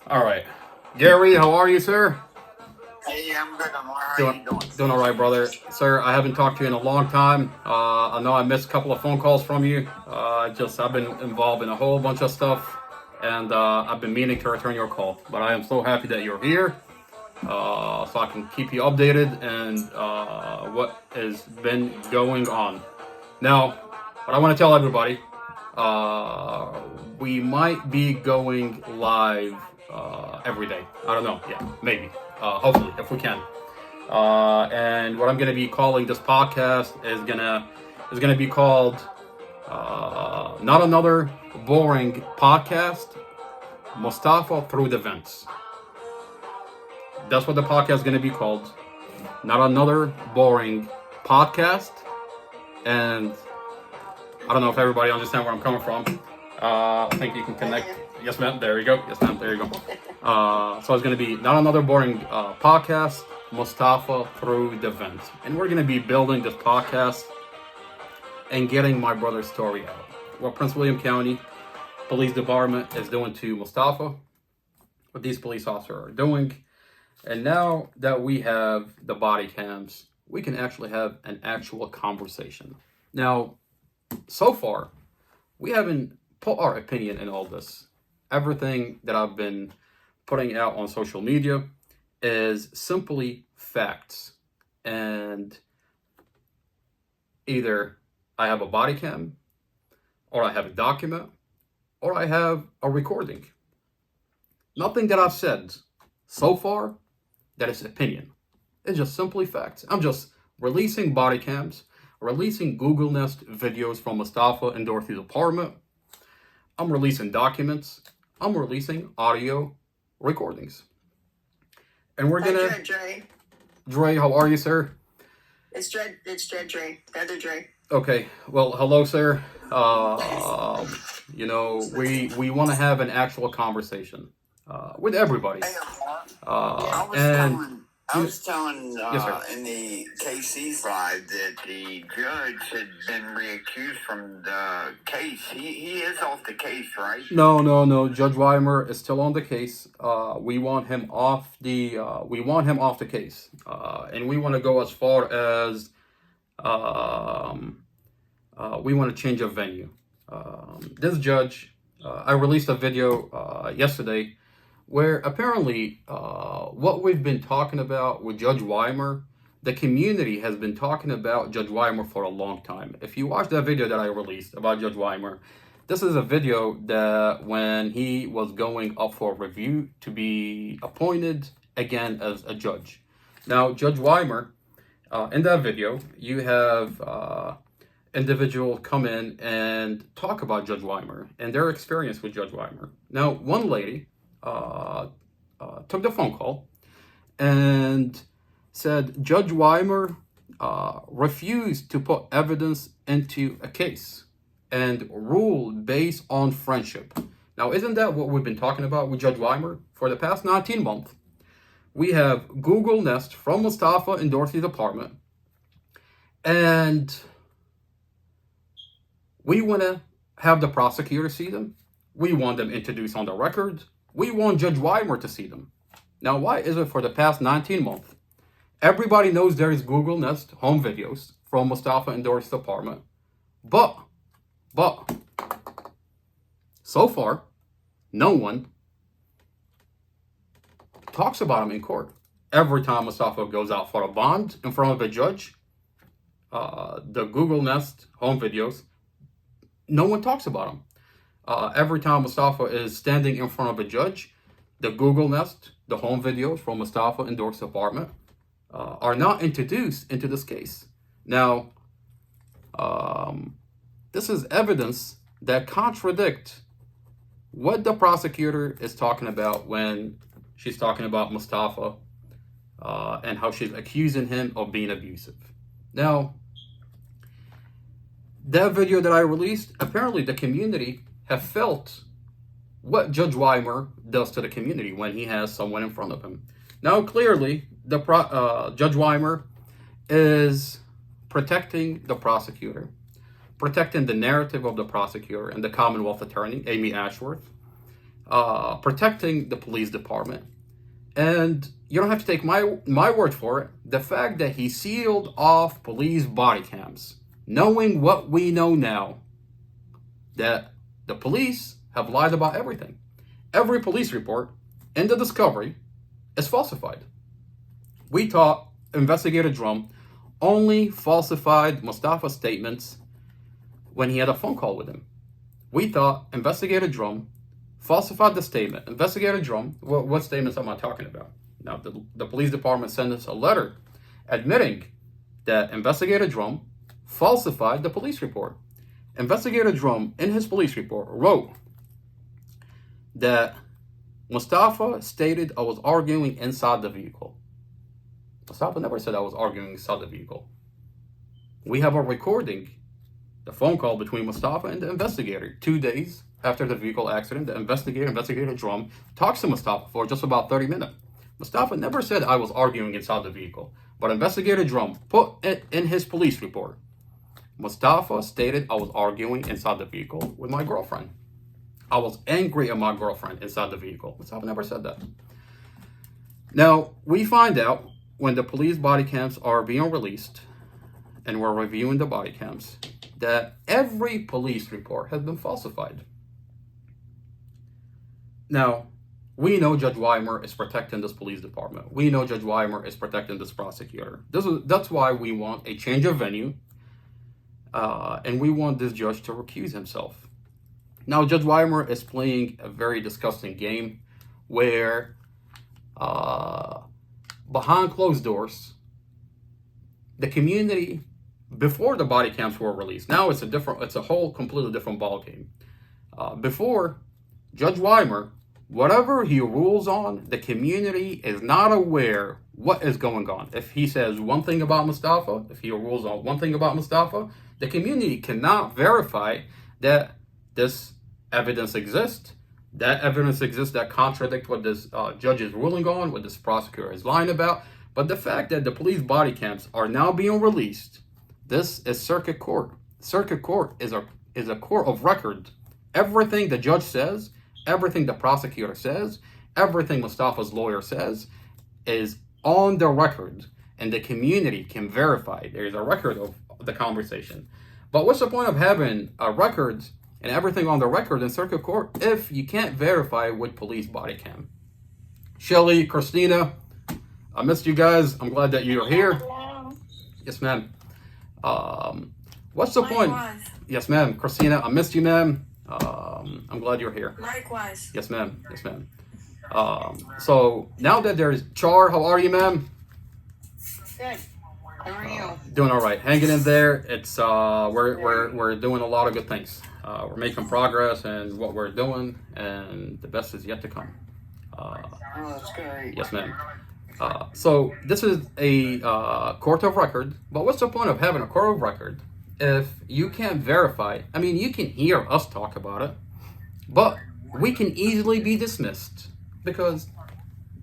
All right. Gary, how are you, sir? Hey, I'm good. How are Doing, you doing? doing all right, brother. Sir, I haven't talked to you in a long time. I know I missed a couple of phone calls from you. I've been involved in a whole bunch of stuff, and I've been meaning to return your call. But I am so happy that you're here, so I can keep you updated and what has been going on. Now, what I want to tell everybody, uh, we might be going live every day. I don't know. Yeah, maybe. Hopefully, if we can. And what I'm going to be calling this podcast is gonna be called "Not Another Boring Podcast." Mustafa through the vents. That's what the podcast is going to be called. Not another boring podcast. And I don't know if everybody understands where I'm coming from. I think you can connect. Yes, ma'am. There you go. Yes, ma'am. There you go. So it's going to be not another boring podcast. Mustafa through the vents, and we're going to be building this podcast and getting my brother's story out. What Prince William County Police Department is doing to Mustafa, what these police officers are doing, and now that we have the body cams, we can actually have an actual conversation. Now, so far, we haven't put our opinion in all this. Everything that I've been putting out on social media is simply facts. And either I have a body cam, or I have a document, or I have a recording. Nothing that I've said so far that is opinion. It's just simply facts. I'm just releasing body cams, releasing Google Nest videos from Mustafa and Dorothy's apartment. I'm releasing documents. I'm releasing audio recordings. And we're gonna. Hi, Dre. Dre, how are you, sir? It's Dre. It's Dre. The other Dre. Okay. Well, hello, sir. We want to have an actual conversation with everybody. Hey, Uh, I and was telling yes, sir. in the KC side that the judge had been reaccused from the case. He is off the case, right? No. Judge Weimer is still on the case. We want him off the. Case, and we want to go as far as. We want to change of venue. This judge, I released a video yesterday where apparently what we've been talking about with Judge Weimer, the community has been talking about Judge Weimer for a long time. If you watch that video that I released about Judge Weimer, this is a video that when he was going up for review to be appointed again as a judge. Now, Judge Weimer, in that video, you have individual come in and talk about Judge Weimer and their experience with Judge Weimer. Now, one lady took the phone call and said Judge Weimer refused to put evidence into a case and rule based on friendship. Now, isn't that what we've been talking about with Judge Weimer for the past 19 months? We have Google Nest from Mustafa and Dorothy's apartment, and we want to have the prosecutor see them. We want them introduced on the record. We want Judge Weimer to see them. Now, why is it for the past 19 months, everybody knows there is Google Nest home videos from Mustafa and Dorothy's apartment, but, so far, no one talks about them in court. Every time Mustafa goes out for a bond in front of a judge, the Google Nest home videos, no one talks about them. Every time Mustafa is standing in front of a judge, the Google Nest, the home videos from Mustafa and Dorothy's apartment are not introduced into this case. Now, this is evidence that contradict what the prosecutor is talking about when she's talking about Mustafa and how she's accusing him of being abusive. Now, that video that I released, apparently the community have felt what Judge Weimer does to the community when he has someone in front of him. Now, clearly, Judge Weimer is protecting the prosecutor, protecting the narrative of the prosecutor and the Commonwealth Attorney, Amy Ashworth. protecting the police department. And you don't have to take my word for it. The fact that he sealed off police body cams, knowing what we know now, that the police have lied about everything. Every police report in the discovery is falsified. We thought Investigator Drum only falsified Mustafa's statements when he had a phone call with him. We thought Investigator Drum falsified the statement. Investigator Drum, what statements am I talking about? Now, the police department sent us a letter admitting that Investigator Drum falsified the police report. Investigator Drum, in his police report, wrote that Mustafa stated I was arguing inside the vehicle. Mustafa never said I was arguing inside the vehicle. We have a recording, the phone call between Mustafa and the investigator. 2 days after the vehicle accident, the Investigator Drum, talks to Mustafa for just about 30 minutes. Mustafa never said I was arguing inside the vehicle, but Investigator Drum put it in his police report. Mustafa stated I was arguing inside the vehicle with my girlfriend. I was angry at my girlfriend inside the vehicle. Mustafa never said that. Now, we find out when the police body cams are being released and we're reviewing the body cams that every police report has been falsified. Now, we know Judge Weimer is protecting this police department. We know Judge Weimer is protecting this prosecutor. That's why we want a change of venue, and we want this judge to recuse himself. Now, Judge Weimer is playing a very disgusting game where behind closed doors, the community, before the body cams were released, now it's a whole completely different ballgame. Before, Judge Weimer, whatever he rules on, the community is not aware what is going on. If he says one thing about Mustafa, if he rules on one thing about Mustafa, the community cannot verify that this evidence exists. That evidence exists that contradicts what this judge is ruling on, what this prosecutor is lying about. But the fact that the police body cams are now being released, this is circuit court. Circuit court is a court of record. Everything the judge says, everything the prosecutor says, everything Mustafa's lawyer says is on the record, and the community can verify. There's a record of the conversation. But what's the point of having a record and everything on the record in circuit court if you can't verify with police body cam? Shelly, Christina, I missed you guys. I'm glad that you're here. Hello. Yes, ma'am. What's the point? Likewise. Yes, ma'am. Christina, I missed you, ma'am. I'm glad you're here. Likewise. Yes, ma'am. Yes, ma'am. So now that there's Char, how are you, ma'am? Good. How are you? Doing all right. Hanging in there. It's we're doing a lot of good things. We're making progress in what we're doing, and the best is yet to come. Oh, that's great. Yes, ma'am. So this is a court of record, but what's the point of having a court of record if you can't verify? I mean, you can hear us talk about it, but we can easily be dismissed because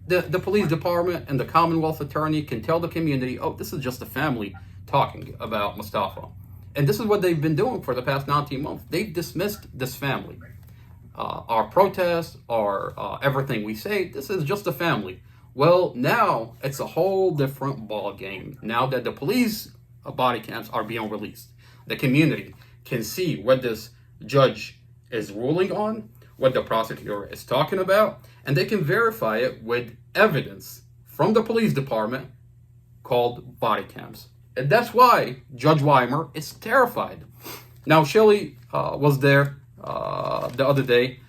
the police department and the Commonwealth attorney can tell the community, oh, this is just a family talking about Mustafa. And this is what they've been doing for the past 19 months. They've dismissed this family. Our protests, our everything we say, this is just a family. Well, now it's a whole different ball game. Now that the police body cams are being released, the community can see what this judge is ruling on, what the prosecutor is talking about, and they can verify it with evidence from the police department called body cams. And that's why Judge Weimer is terrified. Now, Shelly was there the other day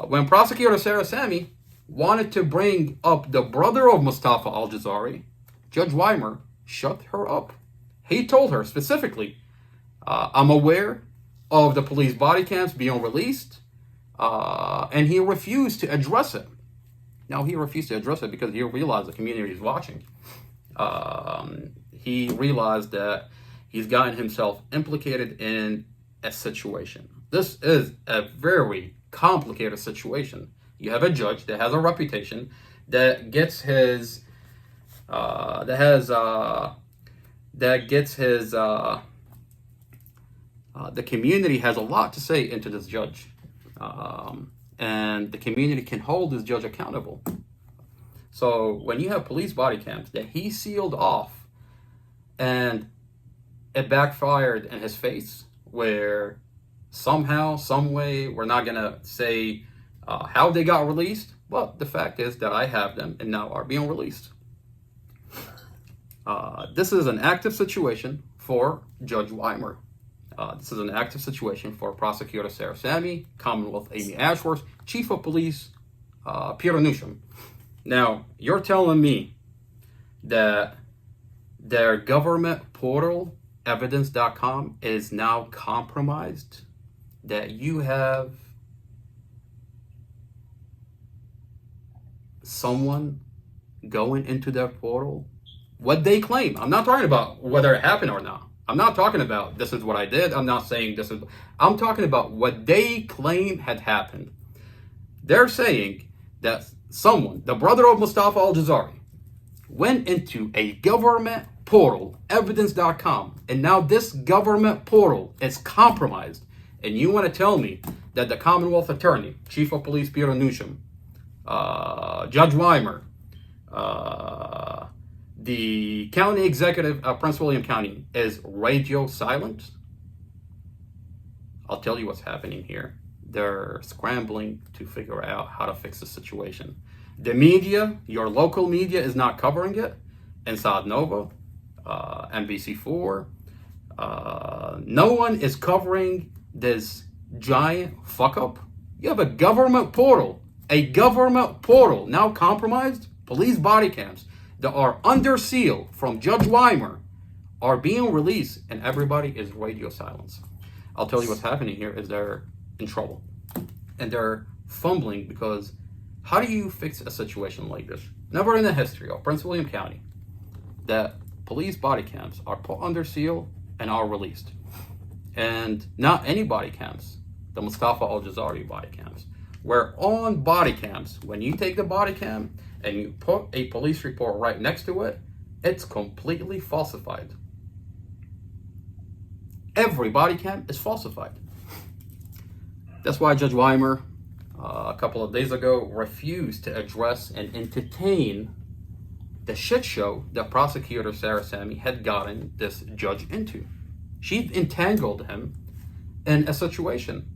when Prosecutor Sarah Sami wanted to bring up the brother of Mustafa Aljazairi. Judge Weimer shut her up. He told her specifically, I'm aware of the police body cams being released, and he refused to address it. Now, he refused to address it because he realized the community is watching. He realized that he's gotten himself implicated in a situation. This is a very complicated situation. You have a judge that has a reputation, that gets his, the community has a lot to say into this judge. and the community can hold this judge accountable. So when you have police body cams that he sealed off, and it backfired in his face, where somehow, some way, we're not gonna say how they got released, but the fact is that I have them and now are being released. This is an active situation for Judge Weimer. This is an active situation for Prosecutor Sarah Sammy, Commonwealth Amy Ashworth, Chief of Police Peter Newsham. Now, you're telling me that their government portal, evidence.com, is now compromised? That you have someone going into their portal? What they claim. I'm not talking about whether it happened or not. I'm not talking about this is what I did. I'm not saying this is. I'm talking about what they claim had happened. They're saying that someone, the brother of Mustafa Aljazairi, went into a government portal, evidence.com, and now this government portal is compromised. And you want to tell me that the Commonwealth Attorney, Chief of Police Peter Newsham, Judge Weimer, the County Executive of Prince William County is radio silent? I'll tell you what's happening here. They're scrambling to figure out how to fix the situation. The media, your local media, is not covering it. Inside Nova, NBC4, no one is covering this giant fuck up. You have a government portal now compromised. Police body cams that are under seal from Judge Weimer are being released, and everybody is radio silence. I'll tell you what's happening here is they're in trouble, and they're fumbling, because how do you fix a situation like this? Never in the history of Prince William County that police body cams are put under seal and are released. And not any body cams, the Mustafa Aljazairi body cams. Where on body cams, when you take the body cam and you put a police report right next to it, it's completely falsified. Every body cam is falsified. That's why Judge Weimer, a couple of days ago, refused to address and entertain the shit show that Prosecutor Sarah Sammy had gotten this judge into. She entangled him in a situation.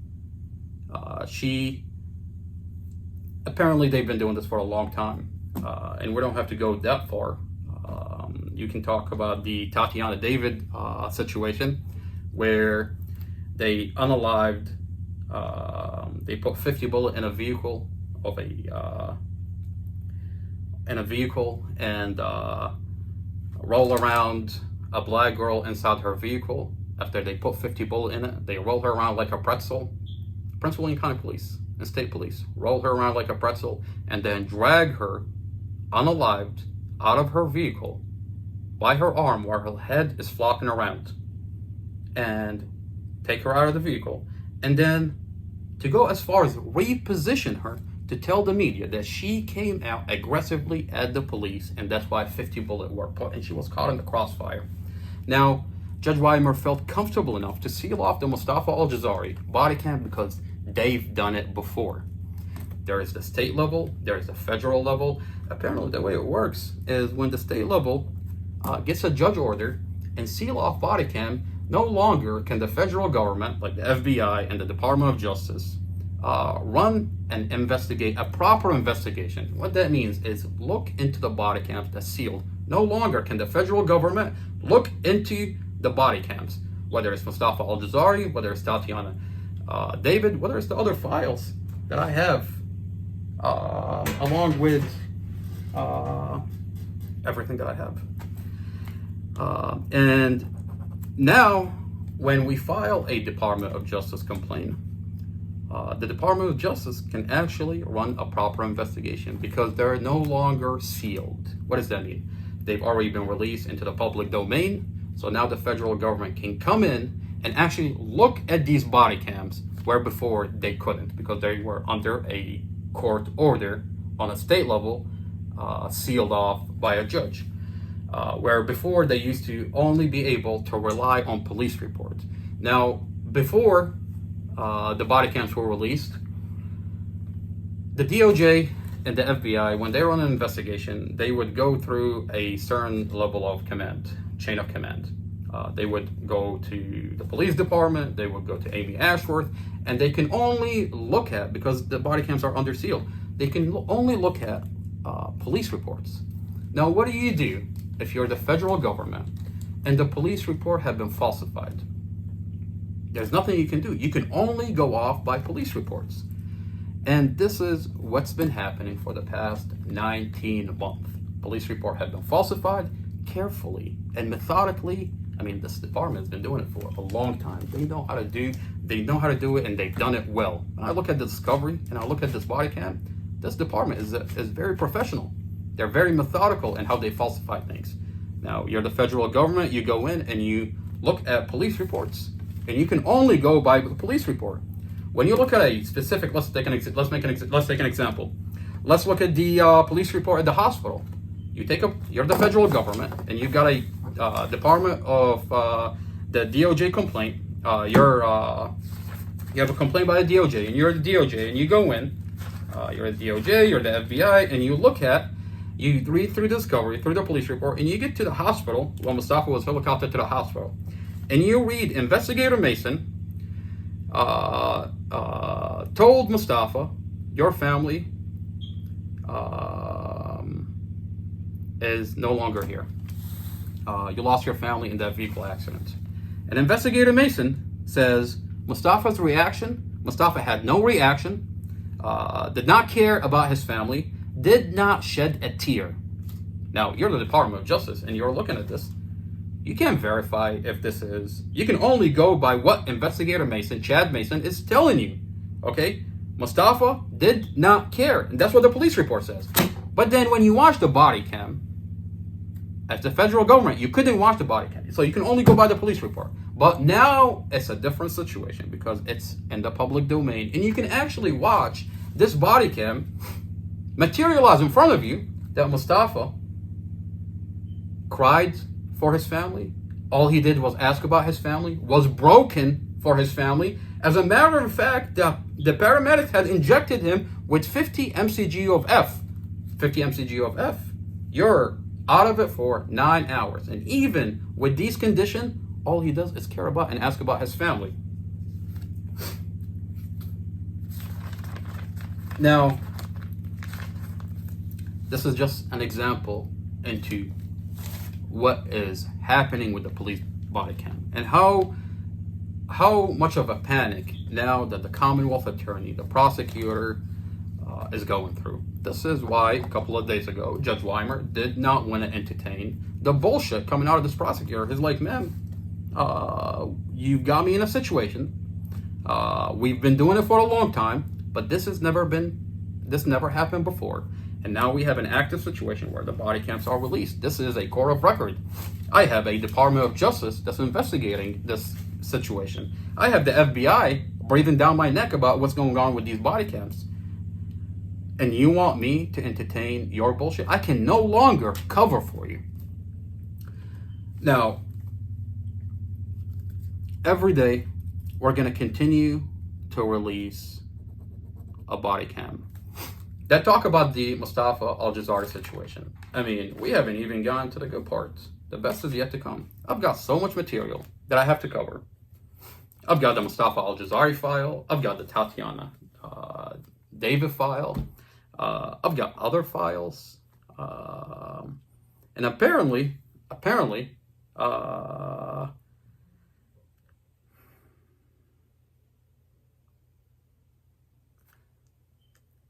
Apparently they've been doing this for a long time, and we don't have to go that far. You can talk about the Tatiana David situation, where they unalived, they put 50 bullets in a vehicle and roll around a black girl inside her vehicle. After they put 50 bullets in it, they roll her around like a pretzel. Prince William County Police and State Police roll her around like a pretzel and then drag her unalived out of her vehicle by her arm while her head is flopping around, and take her out of the vehicle, and then to go as far as reposition her to tell the media that she came out aggressively at the police, and that's why 50 bullets were put, and she was caught in the crossfire. Now, Judge Weimer felt comfortable enough to seal off the Mustafa Aljazairi body cam because they've done it before. There is the state level, there is the federal level. Apparently the way it works is when the state level gets a judge order and seal off body cam, no longer can the federal government, like the FBI and the Department of Justice, run and investigate a proper investigation. What that means is look into the body cams that's sealed. No longer can the federal government look into the body cams, whether it's Mustafa Aljazairi, whether it's Tatiana David, whether it's the other files that I have, along with everything that I have. And now, when we file a Department of Justice complaint, the Department of Justice can actually run a proper investigation because they're no longer sealed. What does that mean? They've already been released into the public domain. So now the federal government can come in and actually look at these body cams where before they couldn't, because they were under a court order on a state level, sealed off by a judge. Where before they used to only be able to rely on police reports. Now, before the body cams were released, the DOJ and the FBI, when they run an investigation, they would go through a certain level of command, chain of command. They would go to the police department, they would go to Amy Ashworth, and they can only look at, because the body cams are under seal, they can only look at police reports. Now, what do you do if you're the federal government and the police report have been falsified? There's nothing you can do. You can only go off by police reports. And this is what's been happening for the past 19 months. Police report have been falsified carefully and methodically. I mean, this department has been doing it for a long time. They know how to do it, and they've done it well. When I look at the discovery and I look at this body cam, this department is very professional. They're very methodical in how they falsify things. Now, you're the federal government, you go in and you look at police reports, and you can only go by the police report. When you look at a specific, let's take an example. Let's look at the police report at the hospital. You're the federal government, and you've got a Department of the DOJ complaint. You have a complaint by the DOJ, and you're the DOJ, and you go in. You're the DOJ, you're the FBI, and you read through discovery, through the police report, and you get to the hospital. Well, Mustafa was helicoptered to the hospital, and you read Investigator Mason told Mustafa, your family is no longer here. You lost your family in that vehicle accident. And Investigator Mason says Mustafa's reaction, Mustafa had no reaction, did not care about his family, did not shed a tear. Now, you're the Department of Justice, and you're looking at this. You can't verify if this is... You can only go by what Investigator Mason, Chad Mason, is telling you. Okay? Mustafa did not care. And that's what the police report says. But then when you watch the body cam, as the federal government, you couldn't watch the body cam. So you can only go by the police report. But now it's a different situation because it's in the public domain. And you can actually watch this body cam materialize in front of you that Mustafa cried for his family. All he did was ask about his family, was broken for his family. As a matter of fact, the paramedics had injected him with 50 mcg of F. 50 mcg of F. You're out of it for 9 hours. And even with these conditions, all he does is care about and ask about his family. Now, this is just an example into what is happening with the police body cam and how much of a panic now that the Commonwealth Attorney, the prosecutor, is going through. This is why a couple of days ago, Judge Weimer did not want to entertain the bullshit coming out of this prosecutor. He's like, man, you got me in a situation. We've been doing it for a long time, but this never happened before. And now we have an active situation where the body cams are released. This is a court of record. I have a Department of Justice that's investigating this situation. I have the FBI breathing down my neck about what's going on with these body cams. And you want me to entertain your bullshit? I can no longer cover for you. Now, every day, we're going to continue to release a body cam that talk about the Mustafa Aljazairi situation. I mean, we haven't even gotten to the good parts. The best is yet to come. I've got so much material that I have to cover. I've got the Mustafa Aljazairi file. I've got the Tatiana David file. I've got other files. And apparently,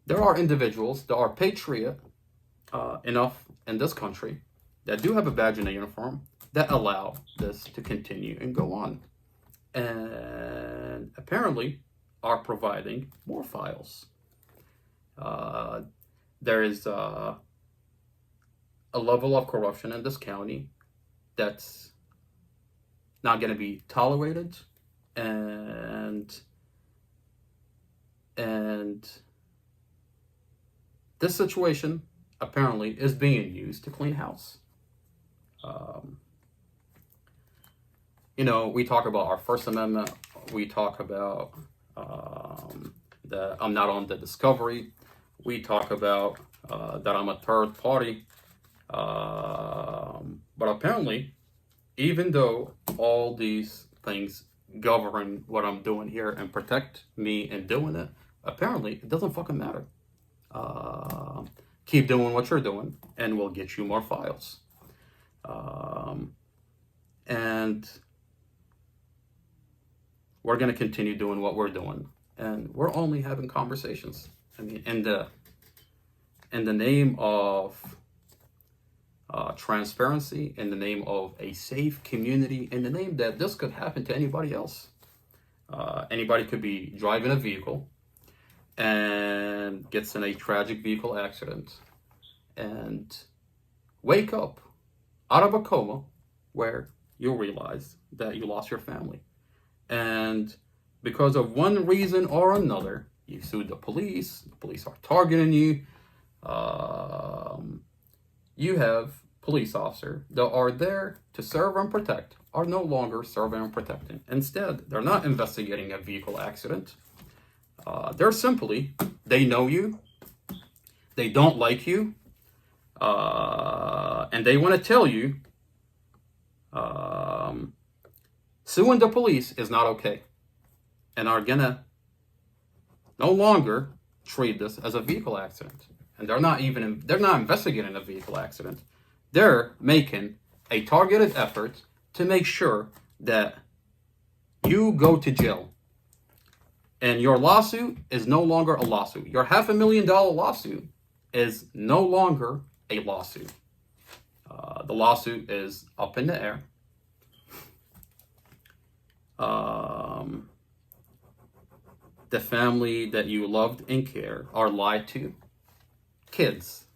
there are individuals that are patriot enough in this country that do have a badge and a uniform that allow this to continue and go on. And apparently are providing more files. There is a level of corruption in this county that's not going to be tolerated, and this situation apparently is being used to clean house. You know, we talk about our First Amendment. We talk about the I'm not on the discovery. we talk about that I'm a third party. But apparently, even though all these things govern what I'm doing here and protect me in doing it, apparently it doesn't fucking matter. Uh, Keep doing what you're doing, and we'll get you more files. And we're going to continue doing what we're doing, and we're only having conversations. I mean, in the name of transparency, in the name of a safe community, in the name that this could happen to anybody else. Anybody could be driving a vehicle and gets in a tragic vehicle accident and wake up out of a coma where you'll realize that you lost your family. And because of one reason or another, you sued the police are targeting you. You have police officers that are there to serve and protect are no longer serving and protecting. Instead, they're not investigating a vehicle accident. They're simply, they know you, they don't like you, and they want to tell you suing the police is not okay, and are gonna no longer treat this as a vehicle accident. And they're not investigating a vehicle accident. They're making a targeted effort to make sure that you go to jail. And your lawsuit is no longer a lawsuit. Your $500,000 lawsuit is no longer a lawsuit. The lawsuit is up in the air. The family that you loved and cared are lied to. Kids.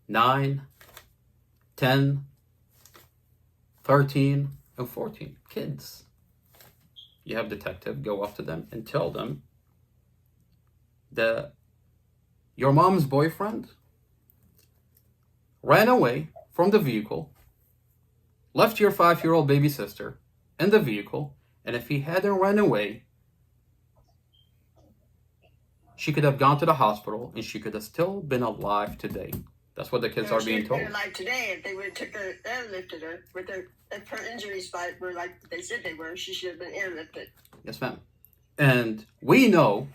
9, 10, 13, and 14. Kids. You have detective go up to them and tell them that your mom's boyfriend ran away from the vehicle, left your 5-year-old baby sister in the vehicle, and if he hadn't run away, she could have gone to the hospital and she could have still been alive today. That's what the kids are being told. Like today, if they would have took her, airlifted her, with if her injuries were like they said they were, she should have been airlifted. Yes, ma'am. And we know,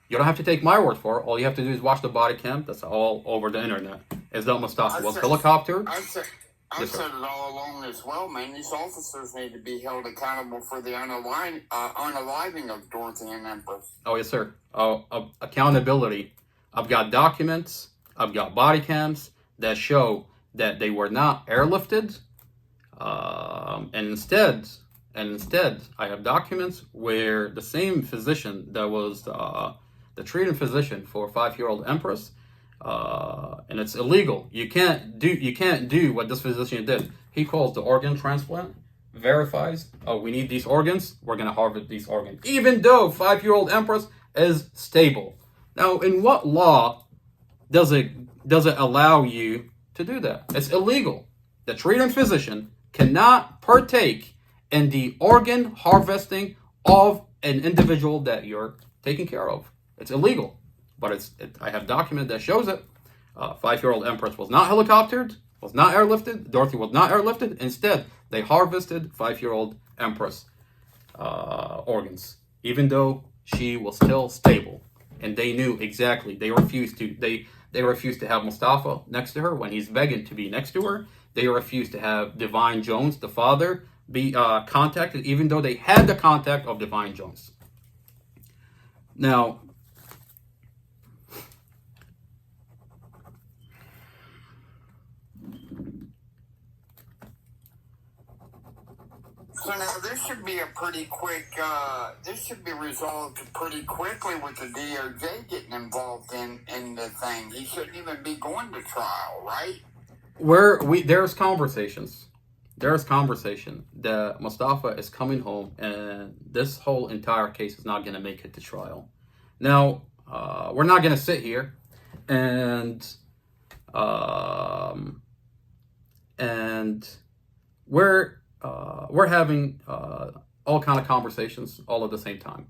you don't have to take my word for it. All you have to do is watch the body cam. That's all over the internet. Is that Mustafa was helicoptered? I said it all along as well, man. These officers need to be held accountable for the unaliving of Dorothy and Empress. Oh, yes, sir. Accountability. I've got documents. I've got body cams that show that they were not airlifted. And instead, I have documents where the same physician that was the treating physician for 5-year-old Empress, and it's illegal. You can't do what this physician did. He calls the organ transplant, verifies, oh, we need these organs, we're gonna harvest these organs, even though 5-year-old Empress is stable. Now, in what law does it allow you to do that? It's illegal. The treating physician cannot partake in the organ harvesting of an individual that you're taking care of. It's illegal. But I have document that shows it. 5-year-old Empress was not helicoptered, was not airlifted. Dorothy was not airlifted. Instead, they harvested 5-year-old Empress organs, even though she was still stable. And they knew exactly. They refused to have Mustafa next to her when he's begging to be next to her. They refused to have Divine Jones, the father, be contacted, even though they had the contact of Divine Jones. Now, so now this should be a pretty quick, this should be resolved pretty quickly with the DOJ getting involved in the thing. He shouldn't even be going to trial, right? There's conversations. There's conversation that Mustafa is coming home and this whole entire case is not going to make it to trial. Now, we're not going to sit here and we're having all kind of conversations all at the same time.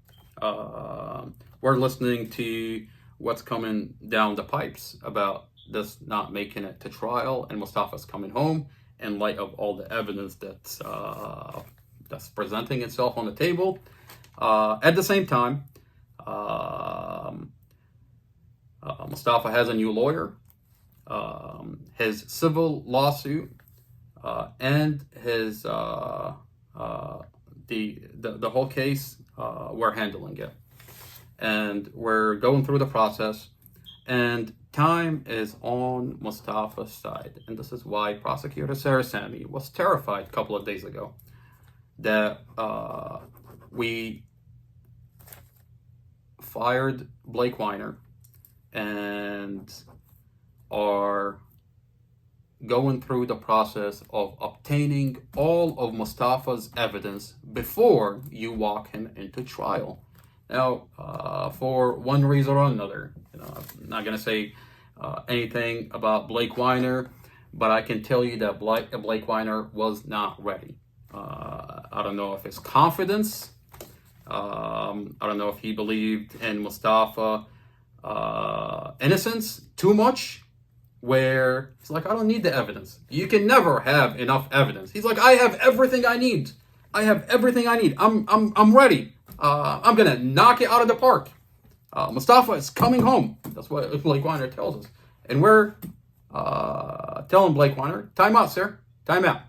we're listening to what's coming down the pipes about this not making it to trial, and Mustafa's coming home in light of all the evidence that's presenting itself on the table. At the same time, Mustafa has a new lawyer. His civil lawsuit and his the whole case, we're handling it, and we're going through the process, and time is on Mustafa's side. And this is why prosecutor Sarah Sami was terrified a couple of days ago that we fired Blake Weiner and are going through the process of obtaining all of Mustafa's evidence before you walk him into trial. Now, for one reason or another, I'm not going to say anything about Blake Weiner, but I can tell you that Blake Weiner was not ready. I don't know if it's confidence. I don't know if he believed in Mustafa innocence too much, where he's like, I don't need the evidence. You can never have enough evidence. He's like, I have everything I need. I have everything I need. I'm ready. I'm gonna knock it out of the park. Mustafa is coming home. That's what Blake Weiner tells us, and we're telling Blake Weiner, time out, sir. Time out.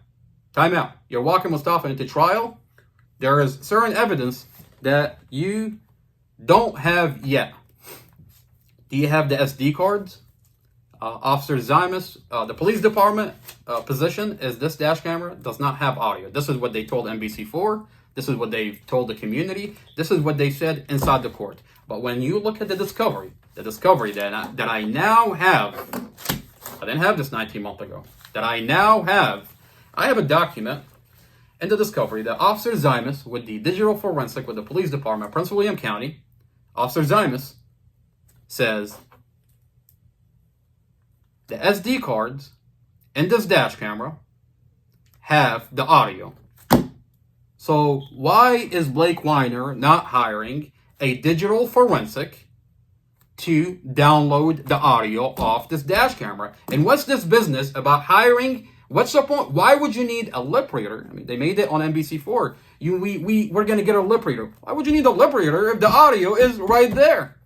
Time out. You're walking Mustafa into trial. There is certain evidence that you don't have yet. Do you have the SD cards? Officer Zymus, the police department position is this dash camera does not have audio. This is what they told NBC4. This is what they told the community. This is what they said inside the court. But when you look at the discovery that I now have, I didn't have this 19 months ago, that I now have, I have a document in the discovery that Officer Zymus with the digital forensic with the police department, Prince William County, Officer Zymus says the SD cards in this dash camera have the audio. So why is Blake Weiner not hiring a digital forensic to download the audio off this dash camera? And what's this business about hiring? What's the point? Why would you need a lip reader? I mean, they made it on NBC4. We're going to get a lip reader. Why would you need a lip reader if the audio is right there?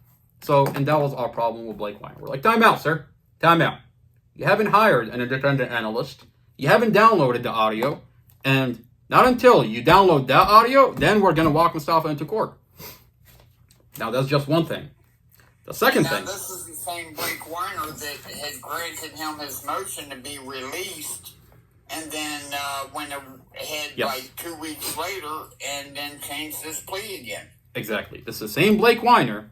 So, and that was our problem with Blake Weiner. We're like, time out, sir. Time out. You haven't hired an independent analyst. You haven't downloaded the audio. And not until you download that audio, then we're going to walk Mustafa into court. Now, that's just one thing. The second thing. This is the same Blake Weiner that had granted him his motion to be released and then went ahead like 2 weeks later and then changed his plea again. Exactly. This is the same Blake Weiner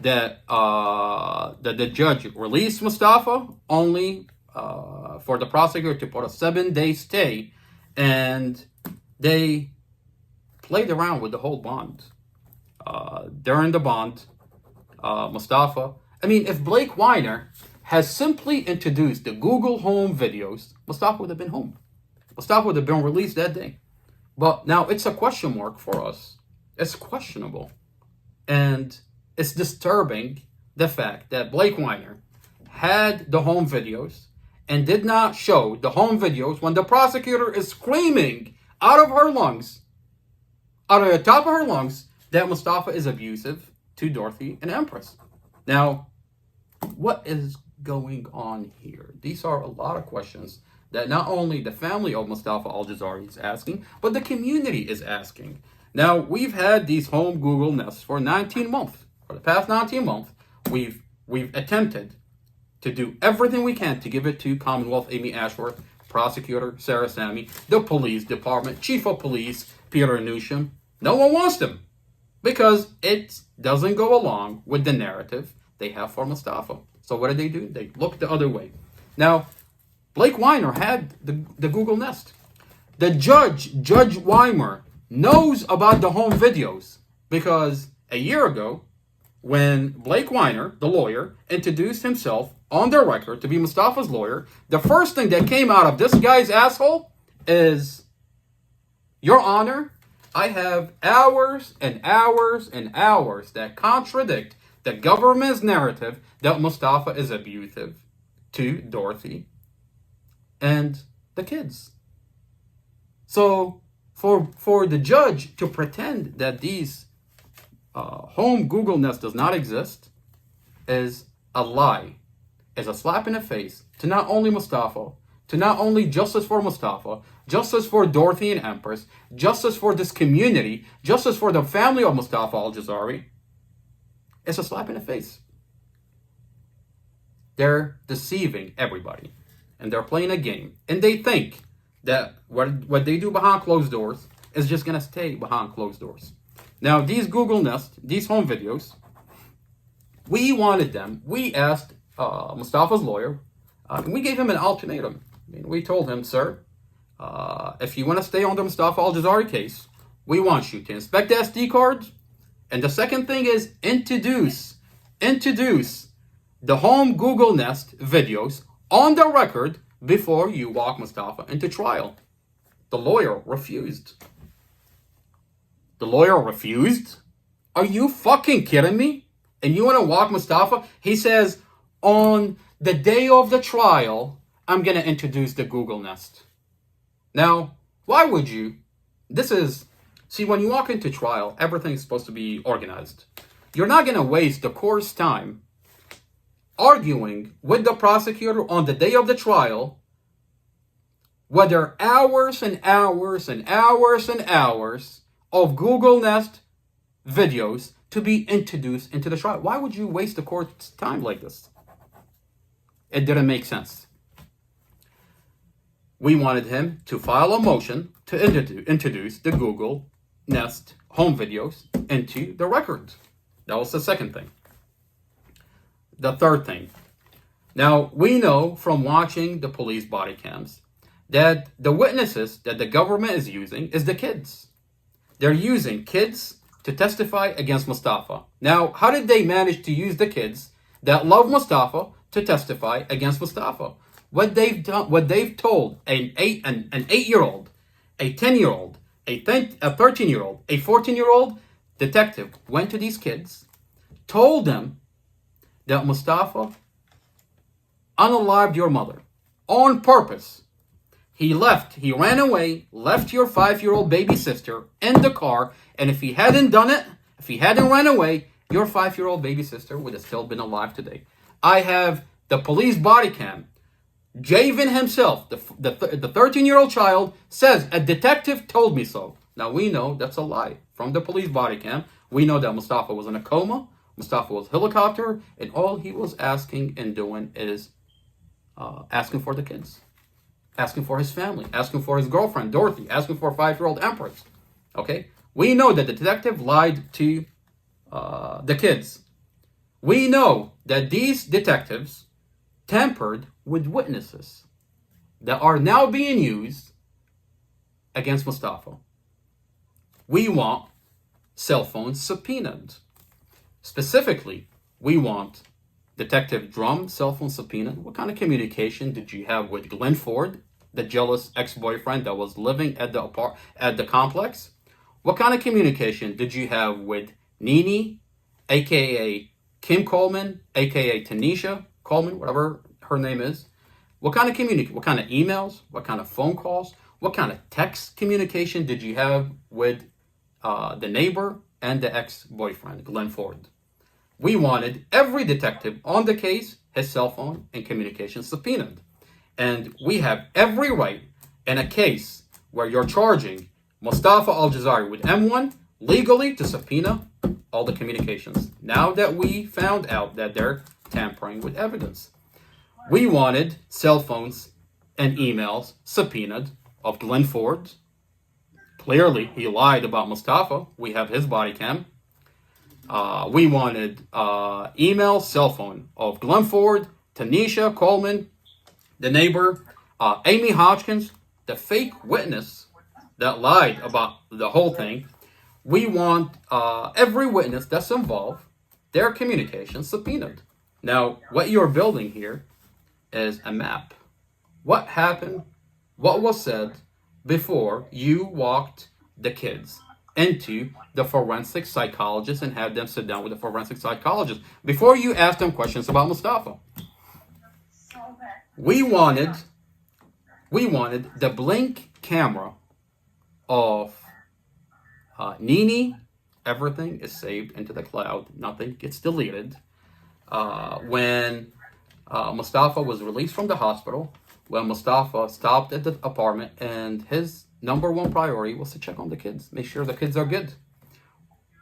that the judge released Mustafa only for the prosecutor to put a 7-day stay, and they played around with the whole bond. During the bond, Mustafa, I mean, if Blake Weiner has simply introduced the Google Home videos, Mustafa would have been home. Mustafa would have been released that day. But now it's a question mark for us. It's questionable. And it's disturbing the fact that Blake Weiner had the home videos and did not show the home videos when the prosecutor is screaming out of her lungs, out of the top of her lungs, that Mustafa is abusive to Dorothy and Empress. Now, what is going on here? These are a lot of questions that not only the family of Mustafa Aljazairi is asking, but the community is asking. Now, we've had these home Google Nests for 19 months. For the past 19 months, we've attempted to do everything we can to give it to Commonwealth Amy Ashworth, prosecutor Sarah Sami, the police department, chief of police Peter Newsham. No one wants them because it doesn't go along with the narrative they have for Mustafa. So what do? They look the other way. Now, Blake Weiner had the Google Nest. The Judge Weimer, knows about the home videos because a year ago, when Blake Weiner, the lawyer, introduced himself on their record to be Mustafa's lawyer, the first thing that came out of this guy's asshole is, Your Honor, I have hours and hours and hours that contradict the government's narrative that Mustafa is abusive to Dorothy and the kids. So for the judge to pretend that these home Google Nest does not exist is a lie, is a slap in the face to not only Mustafa, to not only justice for Mustafa, justice for Dorothy and Empress, justice for this community, justice for the family of Mustafa Aljazairi. It's a slap in the face. They're deceiving everybody, and they're playing a game, and they think that what they do behind closed doors is just gonna stay behind closed doors. Now, these Google Nest, these home videos, we wanted them. We asked Mustafa's lawyer, and we gave him an ultimatum. We told him, sir, if you want to stay on the Mustafa Aljazairi case, we want you to inspect the SD cards. And the second thing is introduce the home Google Nest videos on the record before you walk Mustafa into trial. The lawyer refused. The lawyer refused? Are you fucking kidding me? And you want to walk Mustafa? He says, on the day of the trial, I'm going to introduce the Google Nest. Now, why would you? See, when you walk into trial, everything's supposed to be organized. You're not going to waste the court's time arguing with the prosecutor on the day of the trial whether hours and hours and hours and hours of Google Nest videos to be introduced into the trial. Why would you waste the court's time like this? It didn't make sense. We wanted him to file a motion to introduce the Google Nest home videos into the record. That was the second thing. The third thing. Now, we know from watching the police body cams that the witnesses that the government is using is the kids. They're using kids to testify against Mustafa. Now, how did they manage to use the kids that love Mustafa to testify against Mustafa? What they've told an 8-year-old, a 10-year-old, a 13-year-old, a 14-year-old detective went to these kids, told them that Mustafa unalived your mother on purpose. He ran away, left your 5-year-old baby sister in the car, and if he hadn't done it, if he hadn't ran away, your 5-year-old baby sister would have still been alive today. I have the police body cam. Javen himself, the 13-year-old child, says, a detective told me so. Now, we know that's a lie. From the police body cam, we know that Mustafa was in a coma, Mustafa was helicopter, and all he was asking and doing is asking for the kids. Asking for his family, asking for his girlfriend, Dorothy, asking for 5-year-old Empress. Okay? We know that the detective lied to the kids. We know that these detectives tampered with witnesses that are now being used against Mustafa. We want cell phones subpoenaed. Specifically, we want Detective Drum's cell phone subpoenaed. What kind of communication did you have with Glenn Ford, the jealous ex-boyfriend that was living at the complex? What kind of communication did you have with Nene, aka Kim Coleman, aka Tanisha Coleman, whatever her name is? What kind of what kind of emails? What kind of phone calls? What kind of text communication did you have with the neighbor and the ex-boyfriend, Glenn Ford? We wanted every detective on the case, his cell phone and communication subpoenaed. And we have every right in a case where you're charging Mustafa Aljazairi with M1 legally to subpoena all the communications. Now that we found out that they're tampering with evidence. We wanted cell phones and emails subpoenaed of Glenn Ford. Clearly, he lied about Mustafa. We have his body cam. We wanted email, cell phone of Glenn Ford, Tanisha Coleman, the neighbor, Amy Hodgkins, the fake witness that lied about the whole thing. We want every witness that's involved, their communication subpoenaed. Now, what you're building here is a map. What happened, what was said before you walked the kids into the forensic psychologist and have them sit down with the forensic psychologist before you ask them questions about Mustafa. We wanted the blink camera of Nini. Everything is saved into the cloud. Nothing gets deleted. When Mustafa was released from the hospital, when Mustafa stopped at the apartment, and his number one priority was to check on the kids, make sure the kids are good.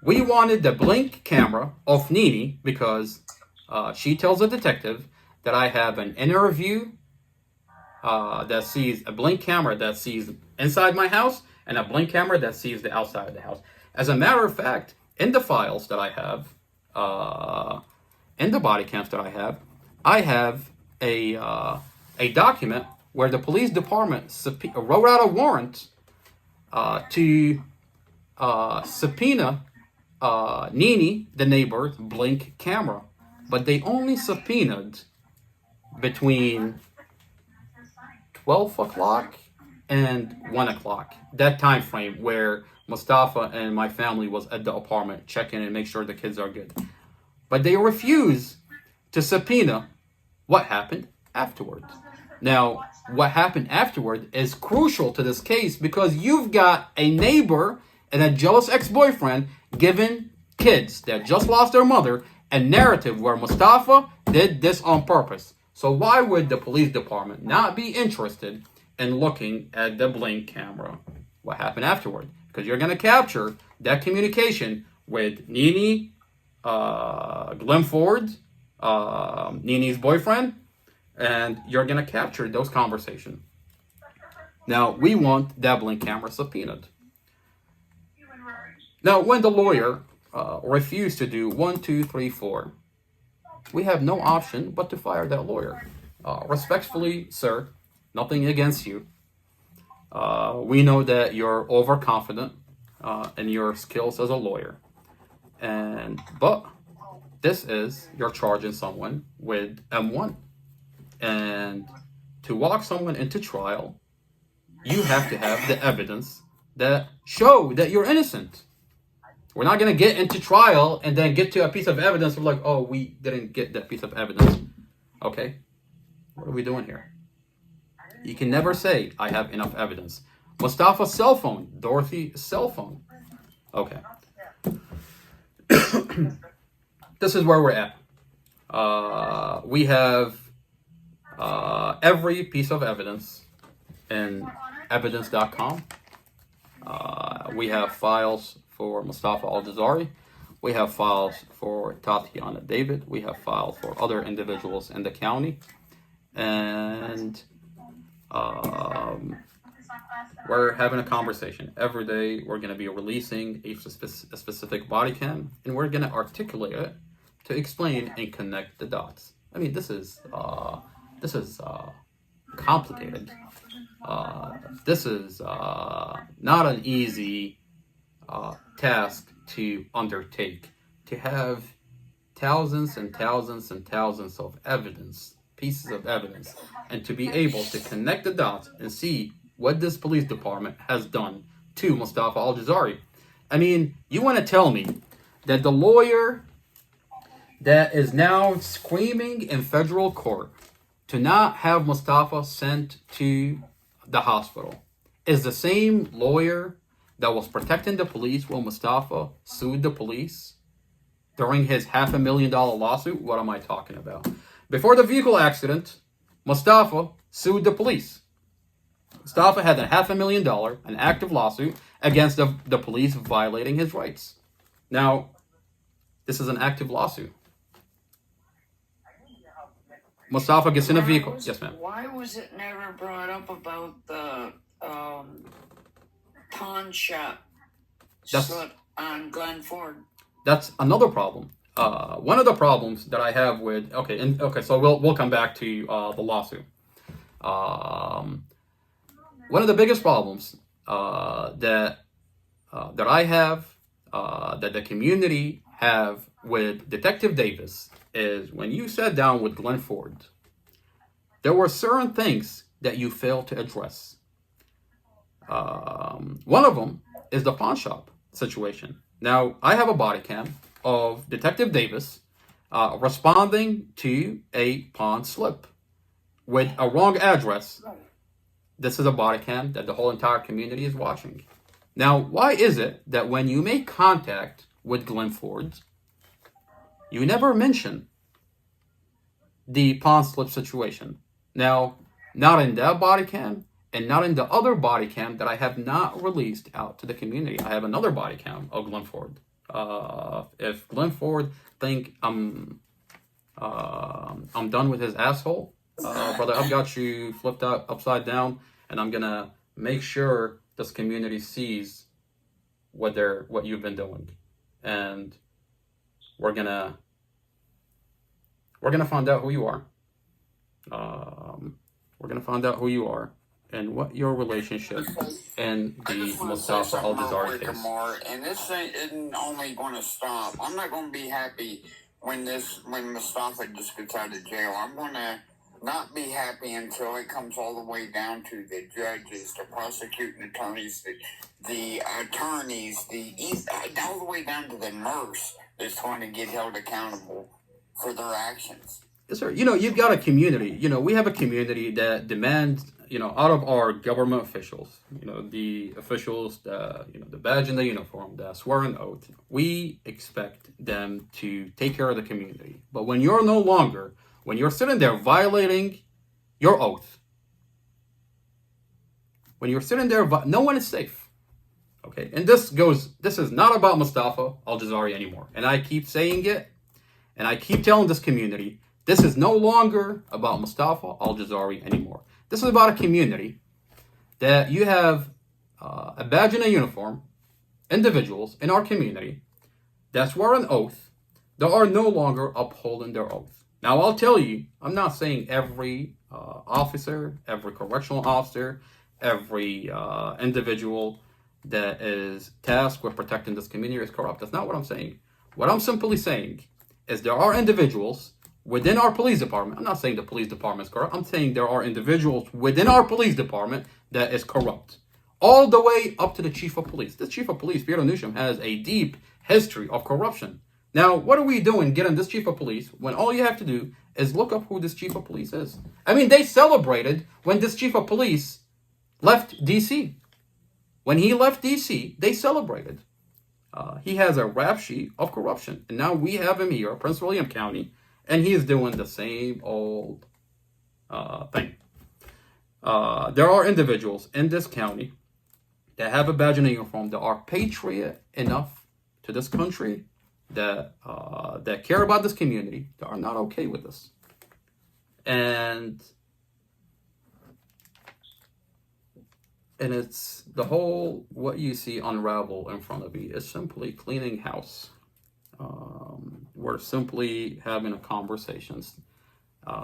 We wanted the blink camera of Nini because she tells the detective that I have an inner view that sees a blink camera that sees inside my house and a blink camera that sees the outside of the house. As a matter of fact, in the files that I have, in the body cams that I have a document where the police department wrote out a warrant to subpoena Nini, the neighbor's blink camera. But they only subpoenaed between 12 o'clock and 1 o'clock. That time frame where Mustafa and my family was at the apartment checking and make sure the kids are good. But they refused to subpoena what happened afterwards. Now, what happened afterward is crucial to this case because you've got a neighbor and a jealous ex-boyfriend giving kids that just lost their mother a narrative where Mustafa did this on purpose. So why would the police department not be interested in looking at the blink camera? What happened afterward? Because you're going to capture that communication with Nini, Glenn Ford, Nini's boyfriend, and you're going to capture those conversations. Now, we want that blink camera subpoenaed. Now, when the lawyer refused to do 1, 2, 3, 4, we have no option but to fire that lawyer. Respectfully, sir, nothing against you. We know that you're overconfident in your skills as a lawyer. But this is, you're charging someone with M1. And to walk someone into trial, you have to have the evidence that show that you're innocent. We're not going to get into trial and then get to a piece of evidence of like, oh, we didn't get that piece of evidence. Okay, what are we doing here? You can never say, I have enough evidence. Mustafa's cell phone, Dorothy's cell phone. Okay. This is where we're at. We have every piece of evidence in evidence.com. We have files for Mustafa Aljazairi. We have files for Tatiana David. We have files for other individuals in the county. And we're having a conversation. Every day we're going to be releasing a specific body cam, and we're going to articulate it to explain and connect the dots. I mean, this is complicated. This is not an easy task to undertake. To have thousands and thousands and thousands of evidence, pieces of evidence, and to be able to connect the dots and see what this police department has done to Mustafa Aljazairi. I mean, you want to tell me that the lawyer that is now screaming in federal court to not have Mustafa sent to the hospital is the same lawyer that was protecting the police when Mustafa sued the police during his $500,000 lawsuit? What am I talking about? Before the vehicle accident, Mustafa sued the police. Mustafa had a $500,000, an active lawsuit against the police violating his rights. Now, this is an active lawsuit. Mustafa gets in a vehicle. Yes, ma'am. Why was it never brought up about the pawn shop on Glen Ford? That's another problem. One of the problems that I have with so we'll come back to the lawsuit. One of the biggest problems that I have, that the community have with Detective Davis is when you sat down with Glenn Ford, there were certain things that you failed to address. One of them is the pawn shop. situation. Now, I have a body cam of Detective Davis responding to a pawn slip with a wrong address. This is a body cam that the whole entire community is watching. Now, why is it that when you make contact with Glenn Ford, you never mention the pawn slip situation? Now, not in that body cam and not in the other body cam that I have not released out to the community. I have another body cam of Glenn Ford. If Glenn Ford think I'm done with his asshole, brother, I've got you flipped up upside down, and I'm gonna make sure this community sees what you've been doing, and we're gonna find out who you are. We're gonna find out who you are and what your relationship and the Mustafa Aljazairi case. Amar, and this thing isn't only going to stop. I'm not going to be happy when Mustafa just gets out of jail. I'm going to not be happy until it comes all the way down to the judges, the prosecuting attorneys, the attorneys, all the way down to the nurse that's going to get held accountable for their actions. Yes, sir. You've got a community. We have a community that demands, out of our government officials, the officials, the badge and the uniform, the swear an oath. We expect them to take care of the community. But when you're sitting there violating your oath, when you're sitting there, no one is safe. Okay, and this is not about Mustafa Aljazairi anymore. And I keep saying it, and I keep telling this community, this is no longer about Mustafa Aljazairi anymore. This is about a community that you have a badge and a uniform, individuals in our community that swear an oath that are no longer upholding their oath. Now, I'll tell you, I'm not saying every officer, every correctional officer, every individual that is tasked with protecting this community is corrupt. That's not what I'm saying. What I'm simply saying is there are individuals within our police department. I'm not saying the police department is corrupt. I'm saying there are individuals within our police department that is corrupt. All the way up to the chief of police. The chief of police, Peter Newsham, has a deep history of corruption. Now, what are we doing getting this chief of police when all you have to do is look up who this chief of police is? I mean, they celebrated when this chief of police left D.C. When he left D.C., they celebrated. He has a rap sheet of corruption. And now we have him here, Prince William County, and he is doing the same old thing. There are individuals in this county that have a badge and a uniform that are patriot enough to this country, that care about this community, that are not okay with this. And it's the whole, what you see unravel in front of you is simply cleaning house. We're simply having a conversations.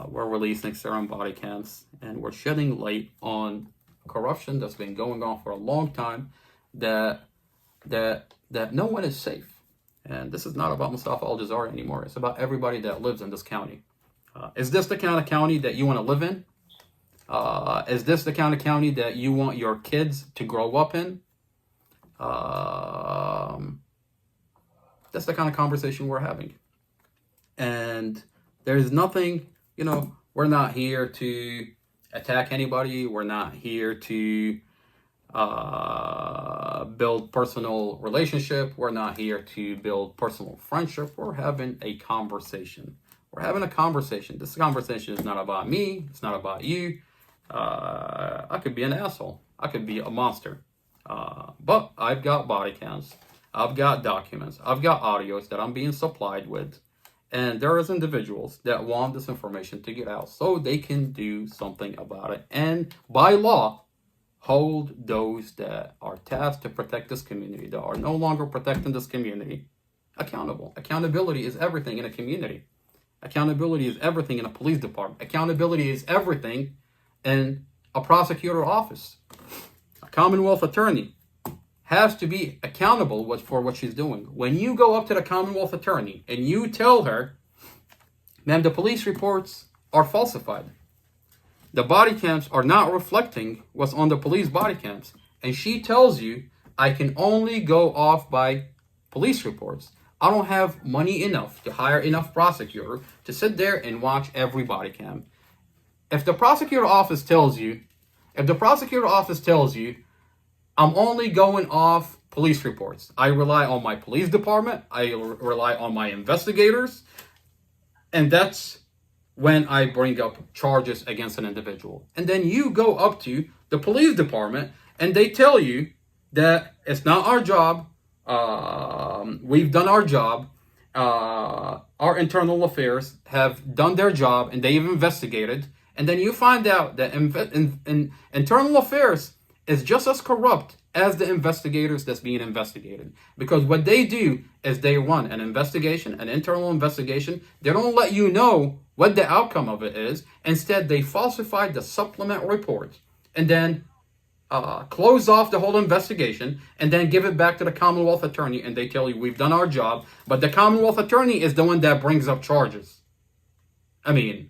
We're releasing serum body cams, and we're shedding light on corruption that's been going on for a long time, that no one is safe. And this is not about Mustafa Aljazairi anymore. It's about everybody that lives in this county. Is this the kind of county that you want to live in? Is this the kind of county that you want your kids to grow up in? That's the kind of conversation we're having. And there's nothing, we're not here to attack anybody. We're not here to build personal relationship. We're not here to build personal friendship. We're having a conversation. We're having a conversation. This conversation is not about me. It's not about you. I could be an asshole. I could be a monster. But I've got body cams. I've got documents. I've got audios that I'm being supplied with. And there is individuals that want this information to get out so they can do something about it. And by law, hold those that are tasked to protect this community, that are no longer protecting this community, accountable. Accountability is everything in a community. Accountability is everything in a police department. Accountability is everything in a prosecutor office. A Commonwealth attorney has to be accountable for what she's doing. When you go up to the Commonwealth attorney and you tell her, ma'am, the police reports are falsified. The body cams are not reflecting what's on the police body cams. And she tells you, I can only go off by police reports. I don't have money enough to hire enough prosecutor to sit there and watch every body cam. If the prosecutor office tells you, I'm only going off police reports. I rely on my police department. I rely on my investigators. And that's when I bring up charges against an individual. And then you go up to the police department and they tell you that it's not our job. We've done our job. Our internal affairs have done their job and they've investigated. And then you find out that internal affairs is just as corrupt as the investigators that's being investigated. Because what they do is they run an investigation, an internal investigation. They don't let you know what the outcome of it is. Instead, they falsify the supplement report and then close off the whole investigation and then give it back to the Commonwealth attorney. And they tell you, we've done our job. But the Commonwealth attorney is the one that brings up charges. I mean,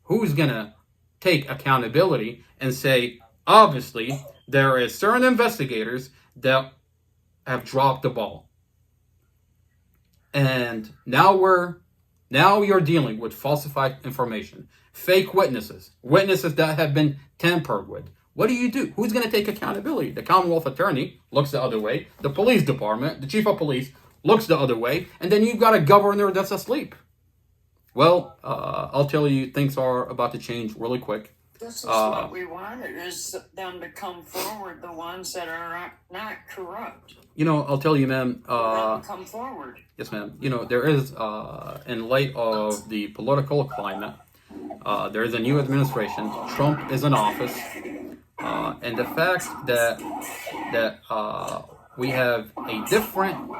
who's going to take accountability and say, obviously, there is certain investigators that have dropped the ball. And now you're dealing with falsified information, fake witnesses that have been tampered with. What do? Who's going to take accountability? The Commonwealth attorney looks the other way. The police department, the chief of police, looks the other way. And then you've got a governor that's asleep. Well, I'll tell you, things are about to change really quick. This is what we wanted, is them to come forward, the ones that are not corrupt. I'll tell you, ma'am. Come forward. Yes, ma'am. There is, in light of the political climate, there is a new administration. Trump is in office. And the fact that we have a different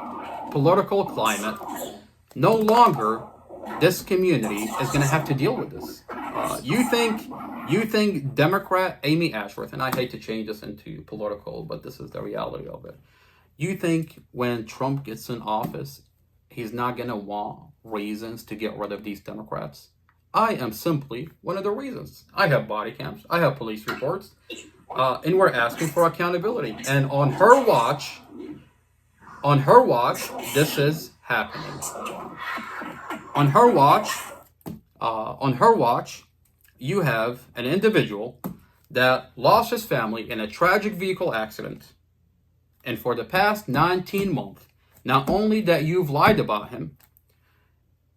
political climate, no longer this community is going to have to deal with this. You think Democrat Amy Ashworth, and I hate to change this into political, but this is the reality of it. You think when Trump gets in office, he's not going to want reasons to get rid of these Democrats? I am simply one of the reasons. I have body cams. I have police reports. And we're asking for accountability. And on her watch, this is happening. On her watch, you have an individual that lost his family in a tragic vehicle accident. And for the past 19 months, not only that you've lied about him,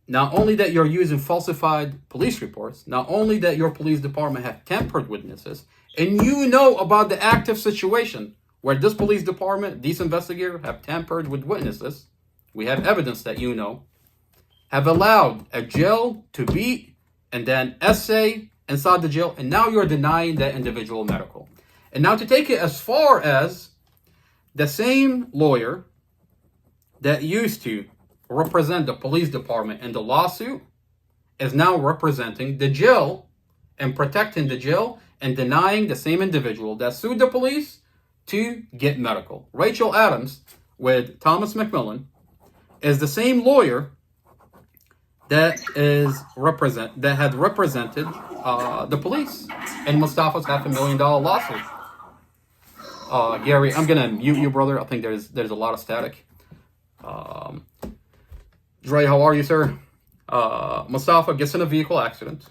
not only that you're using falsified police reports, not only that your police department have tampered witnesses, and you know about the active situation where this police department, these investigators have tampered with witnesses, we have evidence that have allowed a jail to beat and then essay inside the jail, and now you're denying that individual medical. And now to take it as far as the same lawyer that used to represent the police department in the lawsuit is now representing the jail and protecting the jail and denying the same individual that sued the police to get medical. Rachel Adams with Thomas McMillan is the same lawyer that had represented the police in Mustafa's $500,000 lawsuit. Gary, I'm gonna mute you, brother. I think there's a lot of static. Dre, how are you, sir? Mustafa gets in a vehicle accident,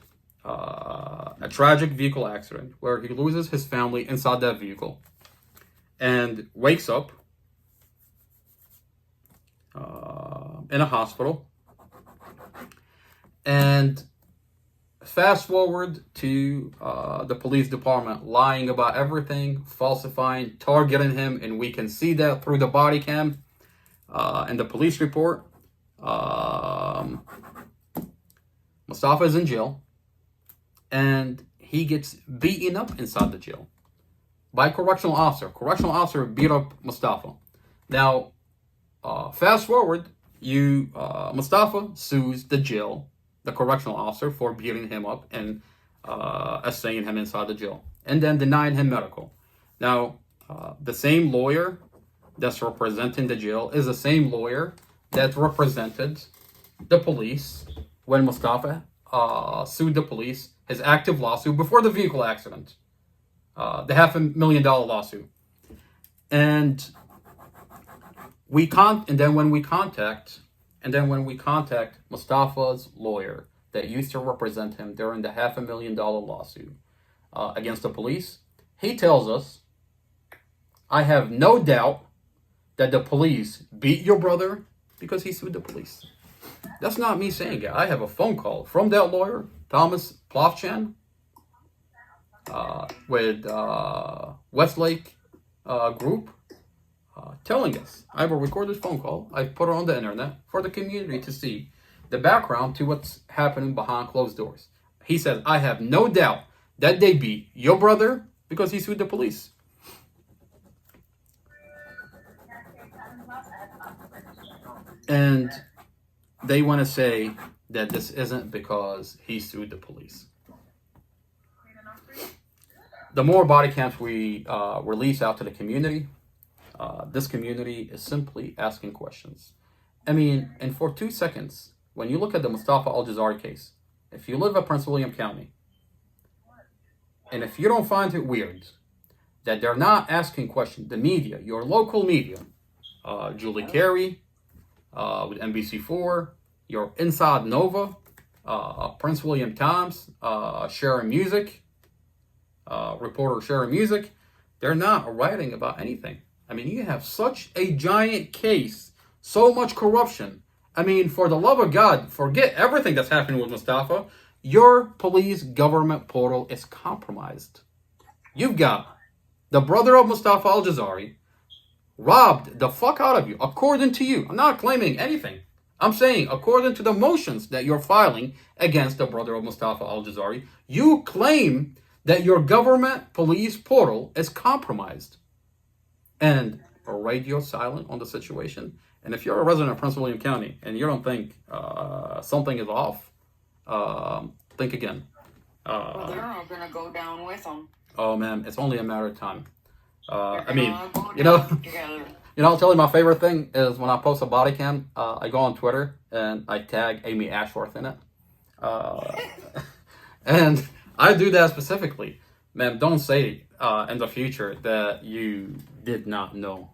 a tragic vehicle accident where he loses his family inside that vehicle and wakes up in a hospital. And fast forward to the police department lying about everything, falsifying, targeting him, and we can see that through the body cam and the police report. Mustafa is in jail, and he gets beaten up inside the jail by a correctional officer. Correctional officer beat up Mustafa. Now, fast forward, Mustafa sues the jail, the correctional officer, for beating him up and assaying him inside the jail, and then denying him medical. Now, the same lawyer that's representing the jail is the same lawyer that represented the police when Mustafa sued the police, his active lawsuit before the vehicle accident, the $500,000 lawsuit. And when we contact Mustafa's lawyer that used to represent him during the $500,000 lawsuit against the police, he tells us, I have no doubt that the police beat your brother because he sued the police. That's not me saying it. I have a phone call from that lawyer, Thomas Plofchan, with Westlake Group, telling us. I have a recorded phone call. I put it on the internet for the community to see the background to what's happening behind closed doors. He says, I have no doubt that they beat your brother because he sued the police. And they want to say that this isn't because he sued the police. The more body cams we release out to the community, this community is simply asking questions. I mean, and for 2 seconds, when you look at the Mustafa Aljazairi case, if you live in Prince William County, and if you don't find it weird that they're not asking questions, the media, your local media, Julie Carey, with NBC4, your Inside Nova, Prince William Times, Sharing Music, reporter Sharing Music, they're not writing about anything. I mean, you have such a giant case, so much corruption. I mean, for the love of God, forget everything that's happening with Mustafa. Your police government portal is compromised. You've got the brother of Mustafa Aljazairi robbed the fuck out of you, according to you. I'm not claiming anything. I'm saying, according to the motions that you're filing against the brother of Mustafa Aljazairi, you claim that your government police portal is compromised. And are radio silent on the situation. And if you're a resident of Prince William County and you don't think something is off, think again. Well, they're all going to go down with them. Oh man, it's only a matter of time. I They're mean, gonna go you know, down together. you know, I'll tell you my favorite thing is when I post a body cam, I go on Twitter and I tag Amy Ashworth in it. And I do that specifically. Man, don't say in the future that you did not know.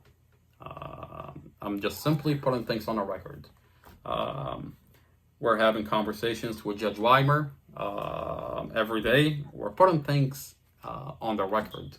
I'm just simply putting things on the record. We're having conversations with Judge Weimer every day. We're putting things on the record,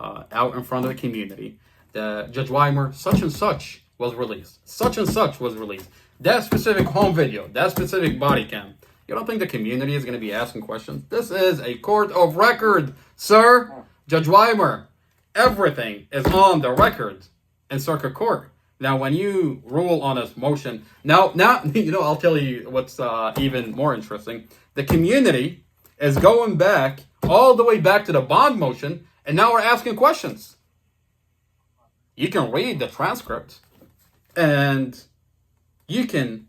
out in front of the community. That Judge Weimer, such and such was released. Such and such was released. That specific home video, that specific body cam. You don't think the community is going to be asking questions? This is a court of record, sir. Judge Weimer, everything is on the record in circuit court. Now, when you rule on this motion, now, you know, I'll tell you what's even more interesting. The community is going back all the way back to the bond motion, and now we're asking questions. You can read the transcript, and you can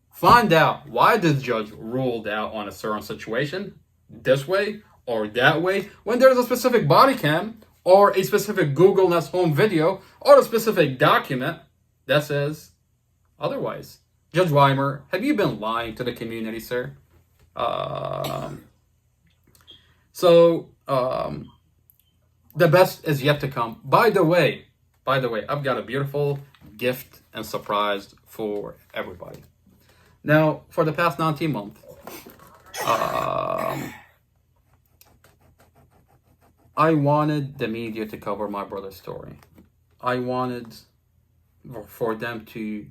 find out why this judge ruled out on a certain situation this way or that way when there's a specific body cam or a specific Google Nest home video or a specific document that says otherwise. Judge Weimer, have you been lying to the community, sir? The best is yet to come. By the way, I've got a beautiful gift and surprise for everybody. Now, for the past 19 months, I wanted the media to cover my brother's story. I wanted for them to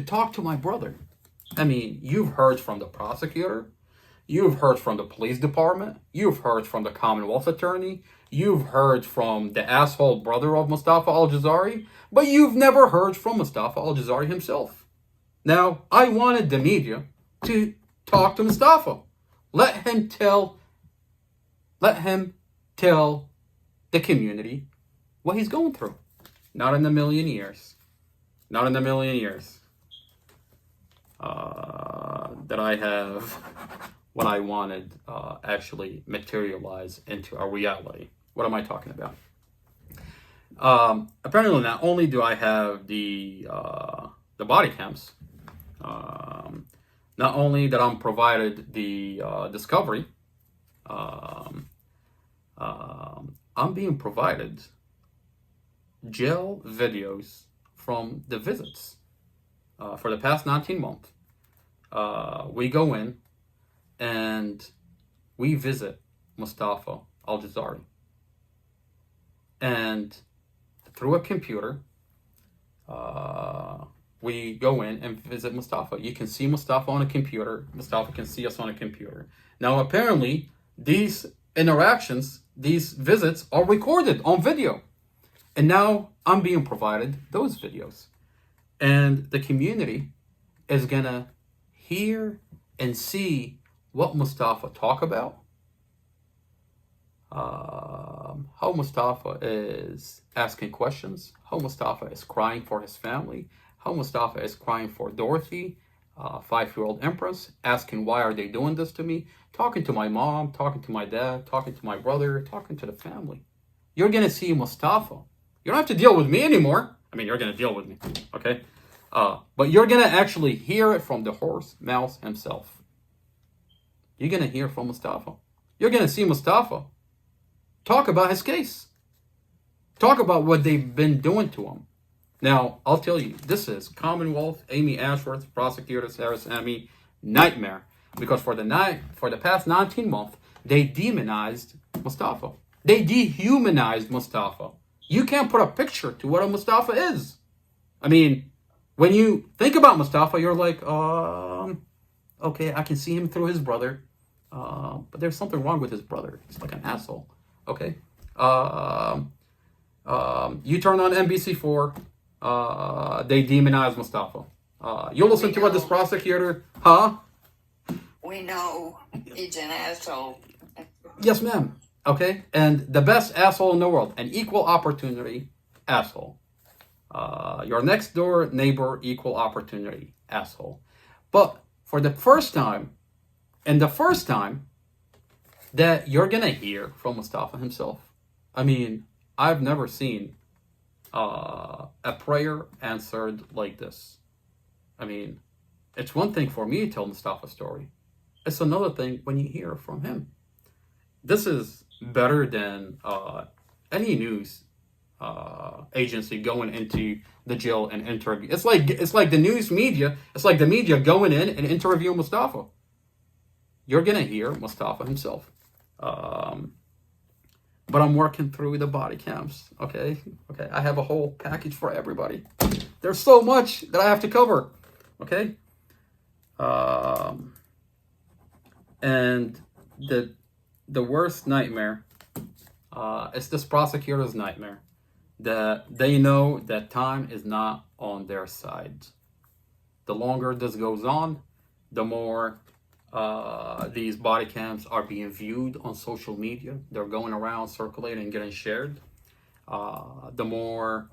talk to my brother. I mean, you've heard from the prosecutor, you've heard from the police department, you've heard from the Commonwealth attorney, you've heard from the asshole brother of Mustafa Aljazairi, but you've never heard from Mustafa Aljazairi himself. Now, I wanted the media to talk to Mustafa. Let him tell the community what he's going through. Not in a million years. Not in a million years. That I have what I wanted actually materialize into a reality. What am I talking about? Apparently, not only do I have the body cams, not only that I'm provided the discovery, I'm being provided jail videos from the visits for the past 19 months. We go in and we visit Mustafa Aljazairi. And through a computer, we go in and visit Mustafa. You can see Mustafa on a computer. Mustafa can see us on a computer. Now, apparently, these interactions, these visits are recorded on video. And now I'm being provided those videos. And the community is going to hear and see what Mustafa talk about. How Mustafa is asking questions. How Mustafa is crying for his family. How Mustafa is crying for Dorothy, 5-year-old Empress, asking why are they doing this to me. Talking to my mom, talking to my dad, talking to my brother, talking to the family. You're going to see Mustafa. You don't have to deal with me anymore. I mean, you're going to deal with me, okay? But you're going to actually hear it from the horse mouse himself. You're going to hear from Mustafa. You're going to see Mustafa talk about his case. Talk about what they've been doing to him. Now, I'll tell you, this is Commonwealth, Amy Ashworth, prosecutor Sarah Sammy, nightmare. Because for the past 19 months, they demonized Mustafa. They dehumanized Mustafa. You can't put a picture to what a Mustafa is. I mean, when you think about Mustafa, you're like, okay, I can see him through his brother. But there's something wrong with his brother. He's like an asshole. Okay. You turn on NBC4, they demonize Mustafa. You listen to what this prosecutor, We know he's an asshole. Yes, ma'am. Okay, and the best asshole in the world, an equal opportunity asshole. Your next door neighbor, equal opportunity asshole. But for the first time, and the first time that you're gonna hear from Mustafa himself, I mean, I've never seen a prayer answered like this. I mean, it's one thing for me to tell Mustafa's story. It's another thing when you hear from him. This is better than any news agency going into the jail and interview. It's like the news media. It's like the media going in and interviewing Mustafa. You're gonna hear Mustafa himself. But I'm working through the body cams. Okay. I have a whole package for everybody. There's so much that I have to cover. Okay. And the worst nightmare is this prosecutor's nightmare, that they know that time is not on their side. The longer this goes on, the more these body cams are being viewed on social media. They're going around, circulating, and getting shared. The more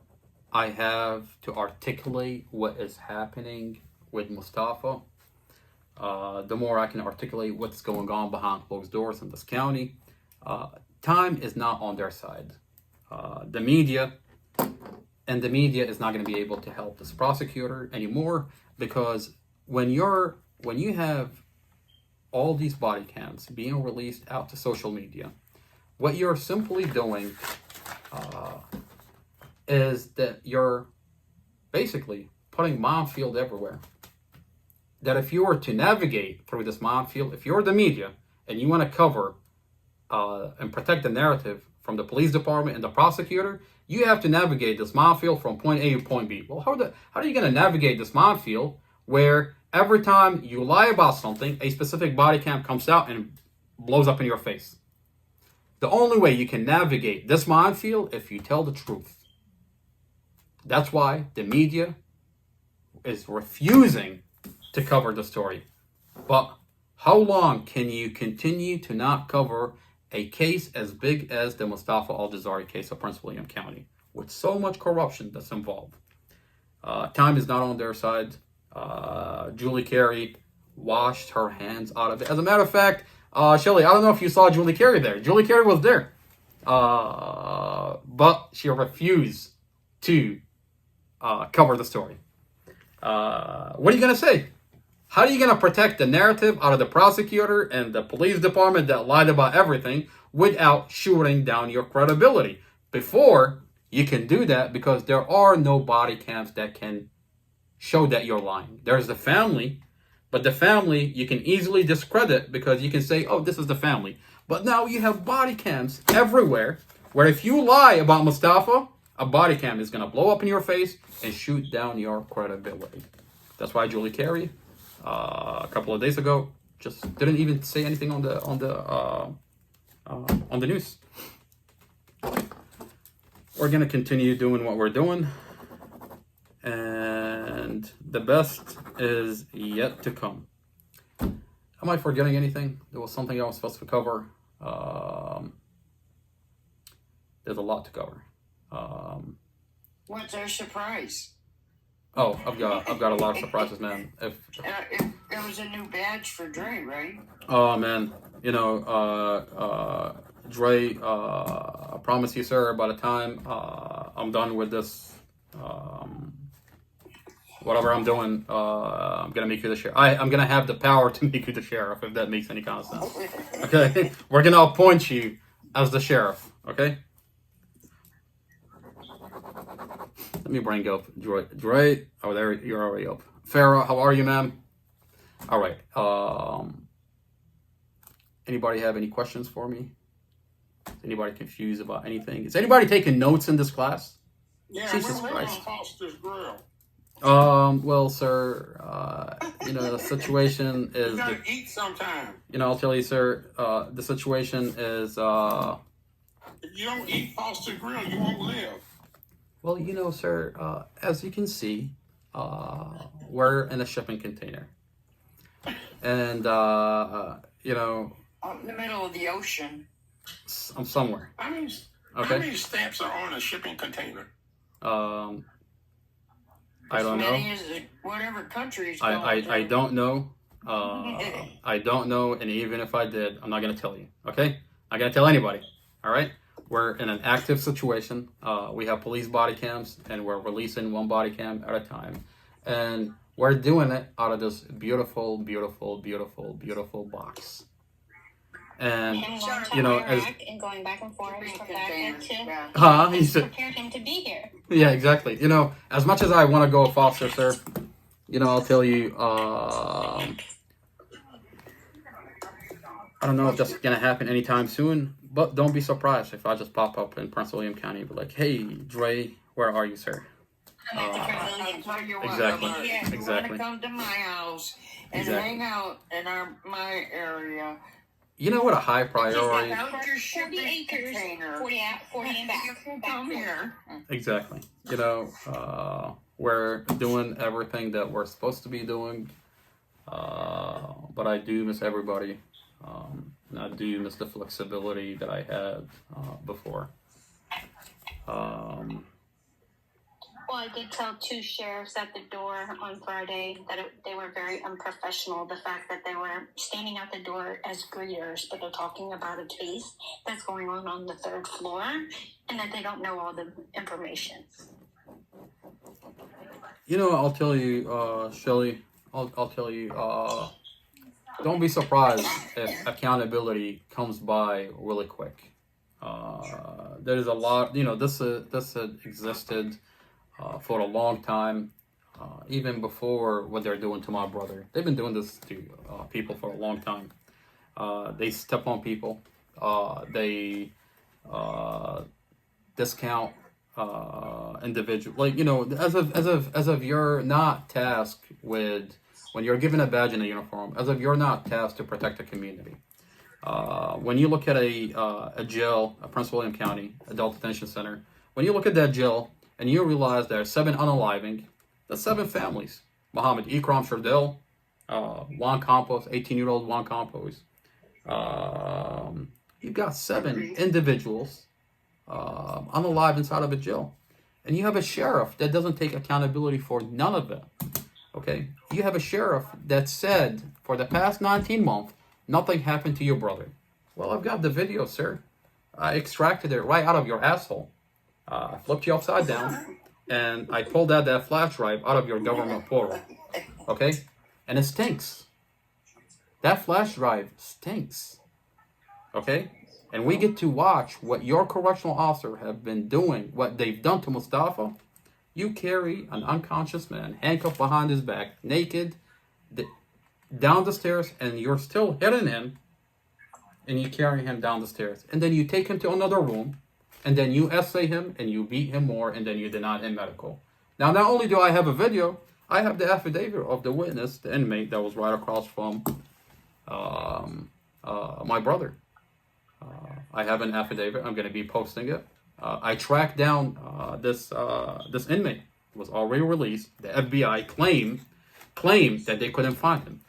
I have to articulate what is happening with Mustafa, the more I can articulate what's going on behind closed doors in this county. Time is not on their side. The media is not going to be able to help this prosecutor anymore, because when you have all these body cams being released out to social media, what you're simply doing is that you're basically putting minefield everywhere. That if you were to navigate through this minefield, if you're the media and you want to cover and protect the narrative from the police department and the prosecutor, you have to navigate this minefield from point A to point B. Well, how are you going to navigate this minefield where every time you lie about something, a specific body cam comes out and blows up in your face? The only way you can navigate this minefield if you tell the truth. That's why the media is refusing to cover the story. But how long can you continue to not cover a case as big as the Mustafa Aljazairi case of Prince William County, with so much corruption that's involved? Time is not on their side. Julie Carey washed her hands out of it. As a matter of fact, Shelly, I don't know if you saw Julie Carey there. Julie Carey was there. But she refused to cover the story. What are you going to say? How are you going to protect the narrative out of the prosecutor and the police department that lied about everything without shooting down your credibility? Before, you can do that because there are no body cams that can show that you're lying. There's the family, but the family you can easily discredit because you can say, oh, this is the family. But now you have body cams everywhere where if you lie about Mustafa, a body cam is going to blow up in your face and shoot down your credibility. That's why Julie Carey, a couple of days ago, just didn't even say anything on the news. We're going to continue doing what we're doing. And the best is yet to come. Am I forgetting anything? There was something I was supposed to cover. There's a lot to cover. What's our surprise? Oh, I've got a lot of surprises, man. If It was a new badge for Dre, right? Oh man, you know, Dre, I promise you, sir, by the time I'm done with this, whatever I'm doing, I'm gonna make you the sheriff. I'm gonna have the power to make you the sheriff, if that makes any kind of sense. Okay, we're gonna appoint you as the sheriff. Okay. Let me bring up Dre. Oh, there you're already up. Farah, how are you, ma'am? All right. Anybody have any questions for me? Is anybody confused about anything? Is anybody taking notes in this class? Yeah, Jesus we're Christ. on Foster's Grill. Well, sir, you know, the situation is, You gotta eat sometime. you know, I'll tell you, sir, the situation is, If you don't eat Foster's Grill, you won't live. well, you know, sir, as you can see, we're in a shipping container. And, you know, Out in the middle of the ocean. I'm somewhere. How many Okay. stamps are on a shipping container? I don't know. Many as whatever country's I don't know. I don't know, and even if I did, I'm not gonna tell you. Okay? Not gonna tell anybody. All right? We're in an active situation. We have police body cams, and we're releasing one body cam at a time, and we're doing it out of this beautiful, beautiful, beautiful, beautiful box. And Him going to you know, as Iraq and going back and forth Shipping from Baghdad container, to yeah. he said, prepared him to be here. yeah, exactly. You know, as much as I want to go faster, sir, you know, I'll tell you, I don't know if that's gonna happen anytime soon, but don't be surprised if I just pop up in Prince William County and be like, "Hey, Dre, where are you, sir?" I'm at the I'll Brazilian. tell you what, Exactly. if you Exactly. want to come to my house and Exactly. hang out in my area, You know what a high priority? out your 40 shipping acres, container, 40 out, 40 and back. you can Back come forth. here. Exactly. You know, we're doing everything that we're supposed to be doing, but I do miss everybody. And I do miss the flexibility that I had before. Well, I did tell two sheriffs at the door on Friday that they were very unprofessional. The fact that they were standing at the door as greeters, but they're talking about a case that's going on the third floor, and that they don't know all the information. You know, I'll tell you, Shelly, I'll tell you, don't be surprised if accountability comes by really quick. There's a lot, you know, this had existed for a long time, even before what they're doing to my brother. They've been doing this to people for a long time. They step on people. They discount individual, like, you know, as if you're not tasked with, when you're given a badge and a uniform, as if you're not tasked to protect the community. When you look at a jail, a Prince William County Adult Detention Center, when you look at that jail and you realize there are 7 unaliving, that's 7 families. Muhammad Ikram Shardel, Juan Campos, 18-year-old Juan Campos. You've got 7 individuals unalive inside of a jail. And you have a sheriff that doesn't take accountability for none of it. Okay? You have a sheriff that said for the past 19 months, nothing happened to your brother. Well, I've got the video, sir. I extracted it right out of your asshole. I flipped you upside down, and I pulled out that flash drive out of your government portal. Okay? And it stinks. That flash drive stinks. Okay? and we get to watch what your correctional officer have been doing, what they've done to Mustafa, you carry an unconscious man handcuffed behind his back, naked, down the stairs, and you're still hitting him, and you carry him down the stairs. And then you take him to another room, and then you essay him, and you beat him more, and then you deny him medical. Now, not only do I have a video, I have the affidavit of the witness, the inmate that was right across from my brother. I have an affidavit. I'm going to be posting it. I tracked down this inmate. It was already released. The FBI claimed that they couldn't find him,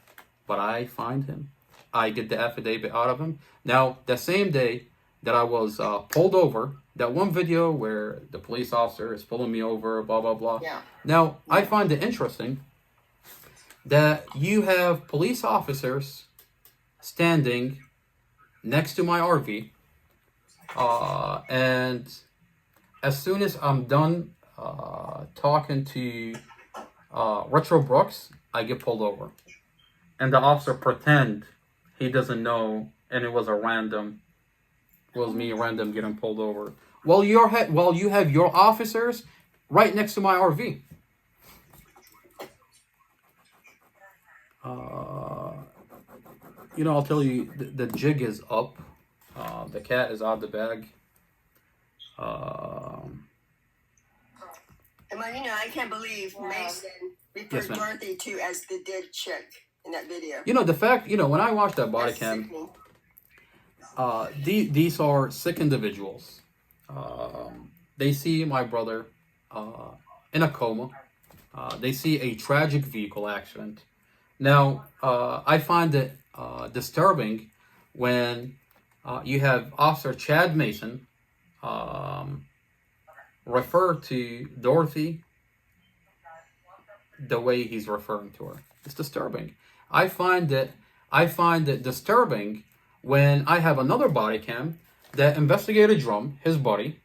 but I find him. I get the affidavit out of him. Now, the same day that I was pulled over, that one video where the police officer is pulling me over, blah, blah, blah. Yeah. Now, I find it interesting that you have police officers standing next to my RV, and as soon as I'm done talking to Retro Brooks, I get pulled over, and the officer pretend he doesn't know, and it was me random getting pulled over. Well, you have your officers right next to my RV. I'll tell you, the jig is up. The cat is out the bag. And I can't believe Mason referred Dorothy to as the dead chick in that video. The fact, when I watched that body That's cam, sickening. these are sick individuals. They see my brother in a coma. They see a tragic vehicle accident. Now, I find it disturbing when you have Officer Chad Mason refer to Dorothy the way he's referring to her. It's disturbing. I find it disturbing when I have another body cam that Investigator Drum, his buddy,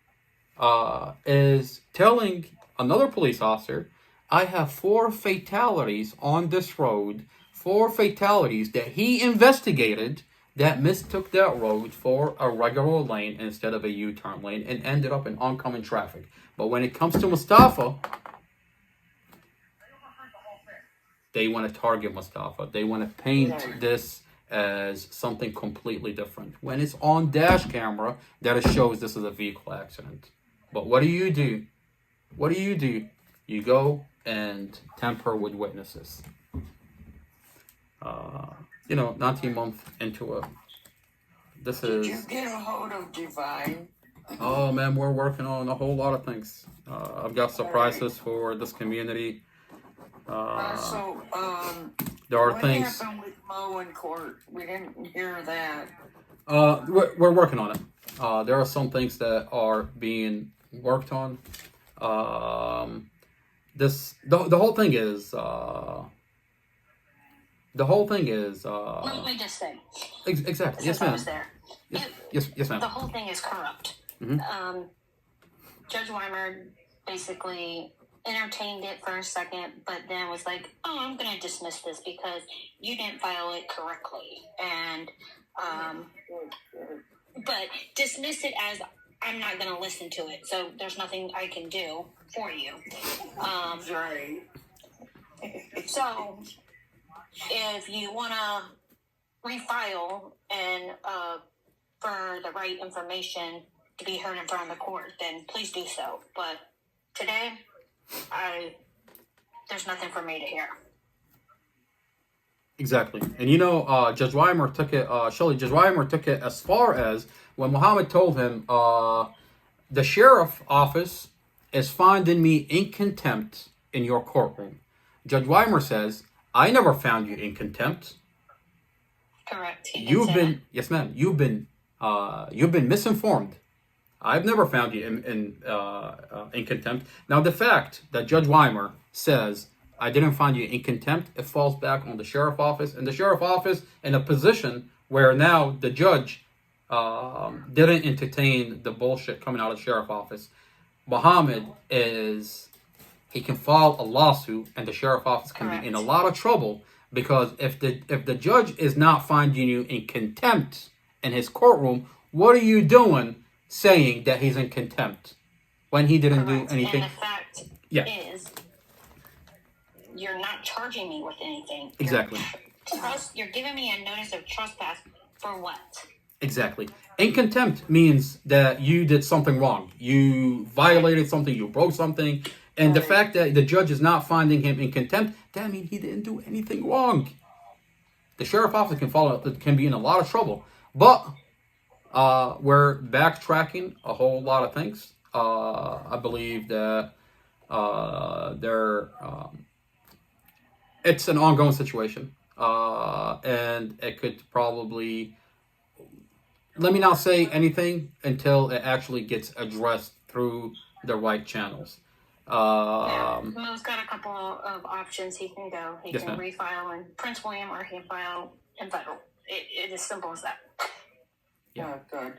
is telling another police officer, I have 4 fatalities on this road, 4 fatalities that he investigated that mistook that road for a regular lane instead of a U-turn lane and ended up in oncoming traffic. But when it comes to Mustafa, they want to target Mustafa. They want to paint this as something completely different, when it's on dash camera that it shows this is a vehicle accident. But what do? You go and tamper with witnesses. 19 months into it. Did you get a hold of Divine? Oh man, we're working on a whole lot of things. I've got surprises for this community. There are things. What happened with Mo in court? We didn't hear that. We're working on it. There are some things that are being worked on. The whole thing is. Let me just say. Exactly. Yes, Since I ma'am. was there. Yes, ma'am. The whole thing is corrupt. Mm-hmm. Judge Weimer basically entertained it for a second, but then was like, "Oh, I'm going to dismiss this because you didn't file it correctly," and but dismiss it as I'm not going to listen to it. So there's nothing I can do for you. Right. So if you want to refile and for the right information to be heard in front of the court, then please do so. But today, there's nothing for me to hear. Exactly. And Judge Weimer took it, Judge Weimer took it as far as when Muhammad told him, the sheriff office is finding me in contempt in your courtroom. Judge Weimer says, I never found you in contempt. Correct. Yes, ma'am. You've been misinformed. I've never found you in contempt. Now, the fact that Judge Weimer says I didn't find you in contempt, it falls back on the sheriff office, and the sheriff office in a position where now the judge didn't entertain the bullshit coming out of the sheriff office. Muhammad he can file a lawsuit, and the sheriff office can be in a lot of trouble, because if the judge is not finding you in contempt in his courtroom, what are you doing saying that he's in contempt when he didn't do Correct. anything? And the fact Yeah. is, you're not charging me with anything. Exactly. You're giving me a notice of trespass for what? Exactly. In contempt means that you did something wrong. You violated something, you broke something. And the fact that the judge is not finding him in contempt, that means he didn't do anything wrong. The sheriff office can be in a lot of trouble. But we're backtracking a whole lot of things. I believe that it's an ongoing situation. And it could probably... Let me not say anything until it actually gets addressed through the right channels. Mo's got a couple of options he can go. He Yes, can ma'am. refile in Prince William or he can file in federal. It is simple as that. Yeah. Oh, good.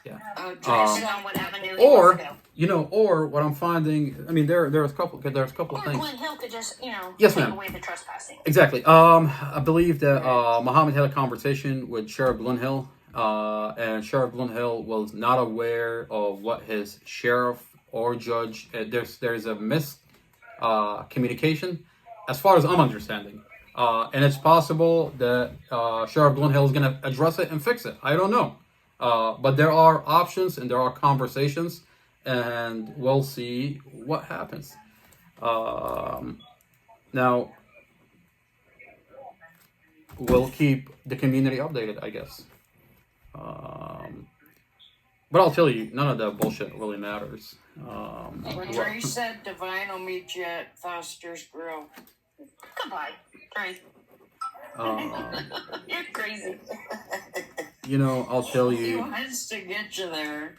Yeah. Depending on what avenue he wants to go. Or what I'm finding, I mean, there's a couple of Or things. Glenn Hill could just, Yes, take ma'am. away the trespassing. Exactly. I believe that Muhammad had a conversation with Sheriff Glenhill, and Sheriff Glenhill was not aware of what his sheriff or judge. There's a communication, as far as I'm understanding, and it's possible that Sheriff Glenhill is going to address it and fix it. I don't know, but there are options and there are conversations, and we'll see what happens. Now, we'll keep the community updated, I guess. But I'll tell you, none of that bullshit really matters. When Trey said Divine will meet you at Foster's Grill. Goodbye, Trey. You're crazy. I'll tell He you. wants to get you there.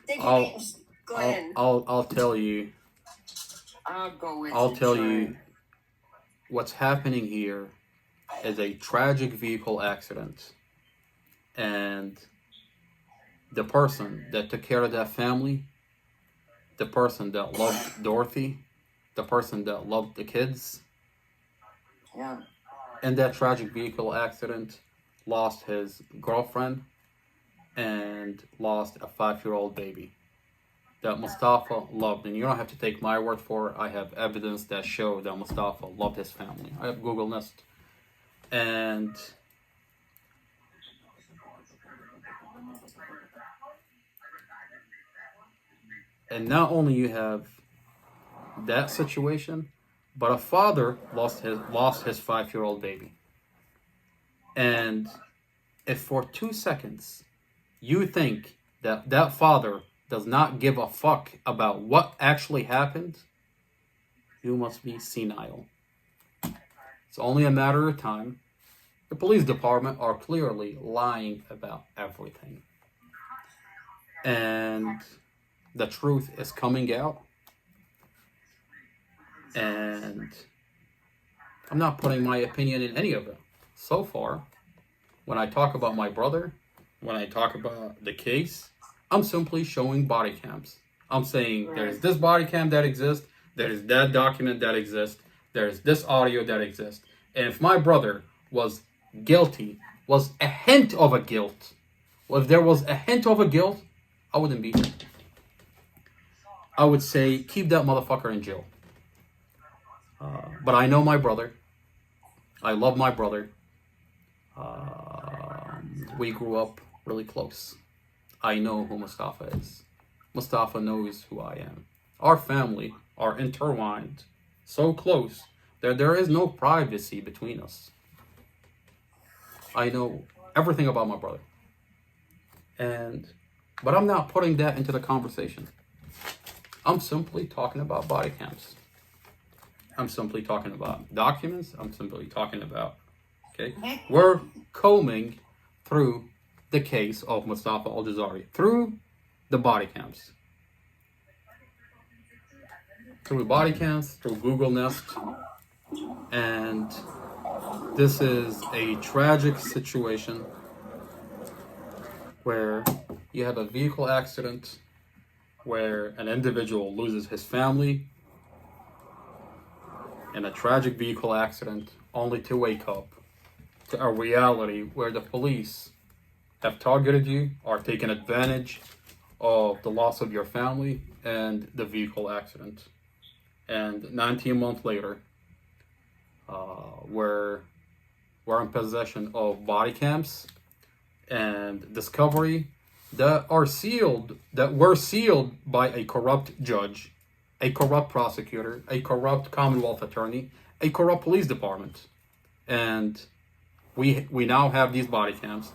Glenn. I'll tell you. I'll go with I'll you. tell Trey. you. What's happening here is a tragic vehicle accident, and the person that took care of that family, the person that loved Dorothy, the person that loved the kids, Yeah. in that tragic vehicle accident, lost his girlfriend and lost a 5-year-old baby that Mustafa loved. And you don't have to take my word for it. I have evidence that show that Mustafa loved his family. I have Google Nest. And not only you have that situation, but a father lost his 5-year-old baby. And if for 2 seconds you think that that father does not give a fuck about what actually happened, you must be senile. It's only a matter of time. The police department are clearly lying about everything. And the truth is coming out. And I'm not putting my opinion in any of it. So far, when I talk about my brother, when I talk about the case, I'm simply showing body cams. I'm saying there's this body cam that exists, there's that document that exists, there's this audio that exists. And if my brother was guilty, was a hint of a guilt, well, if there was a hint of a guilt, I wouldn't be here. I would say, keep that motherfucker in jail. But I know my brother. I love my brother. We grew up really close. I know who Mustafa is. Mustafa knows who I am. Our family are intertwined so close that there is no privacy between us. I know everything about my brother. But I'm not putting that into the conversation. I'm simply talking about body cams. I'm simply talking about documents. I'm simply talking about, okay? We're combing through the case of Mustafa Aljazairi through the body cams. Through body cams, through Google Nest. And this is a tragic situation where you have a vehicle accident where an individual loses his family in a tragic vehicle accident only to wake up to a reality where the police have targeted you or taken advantage of the loss of your family and the vehicle accident. And 19 months later, we're in possession of body cams and discovery that were sealed by a corrupt judge, a corrupt prosecutor, a corrupt Commonwealth attorney, a corrupt police department. And we now have these body cams,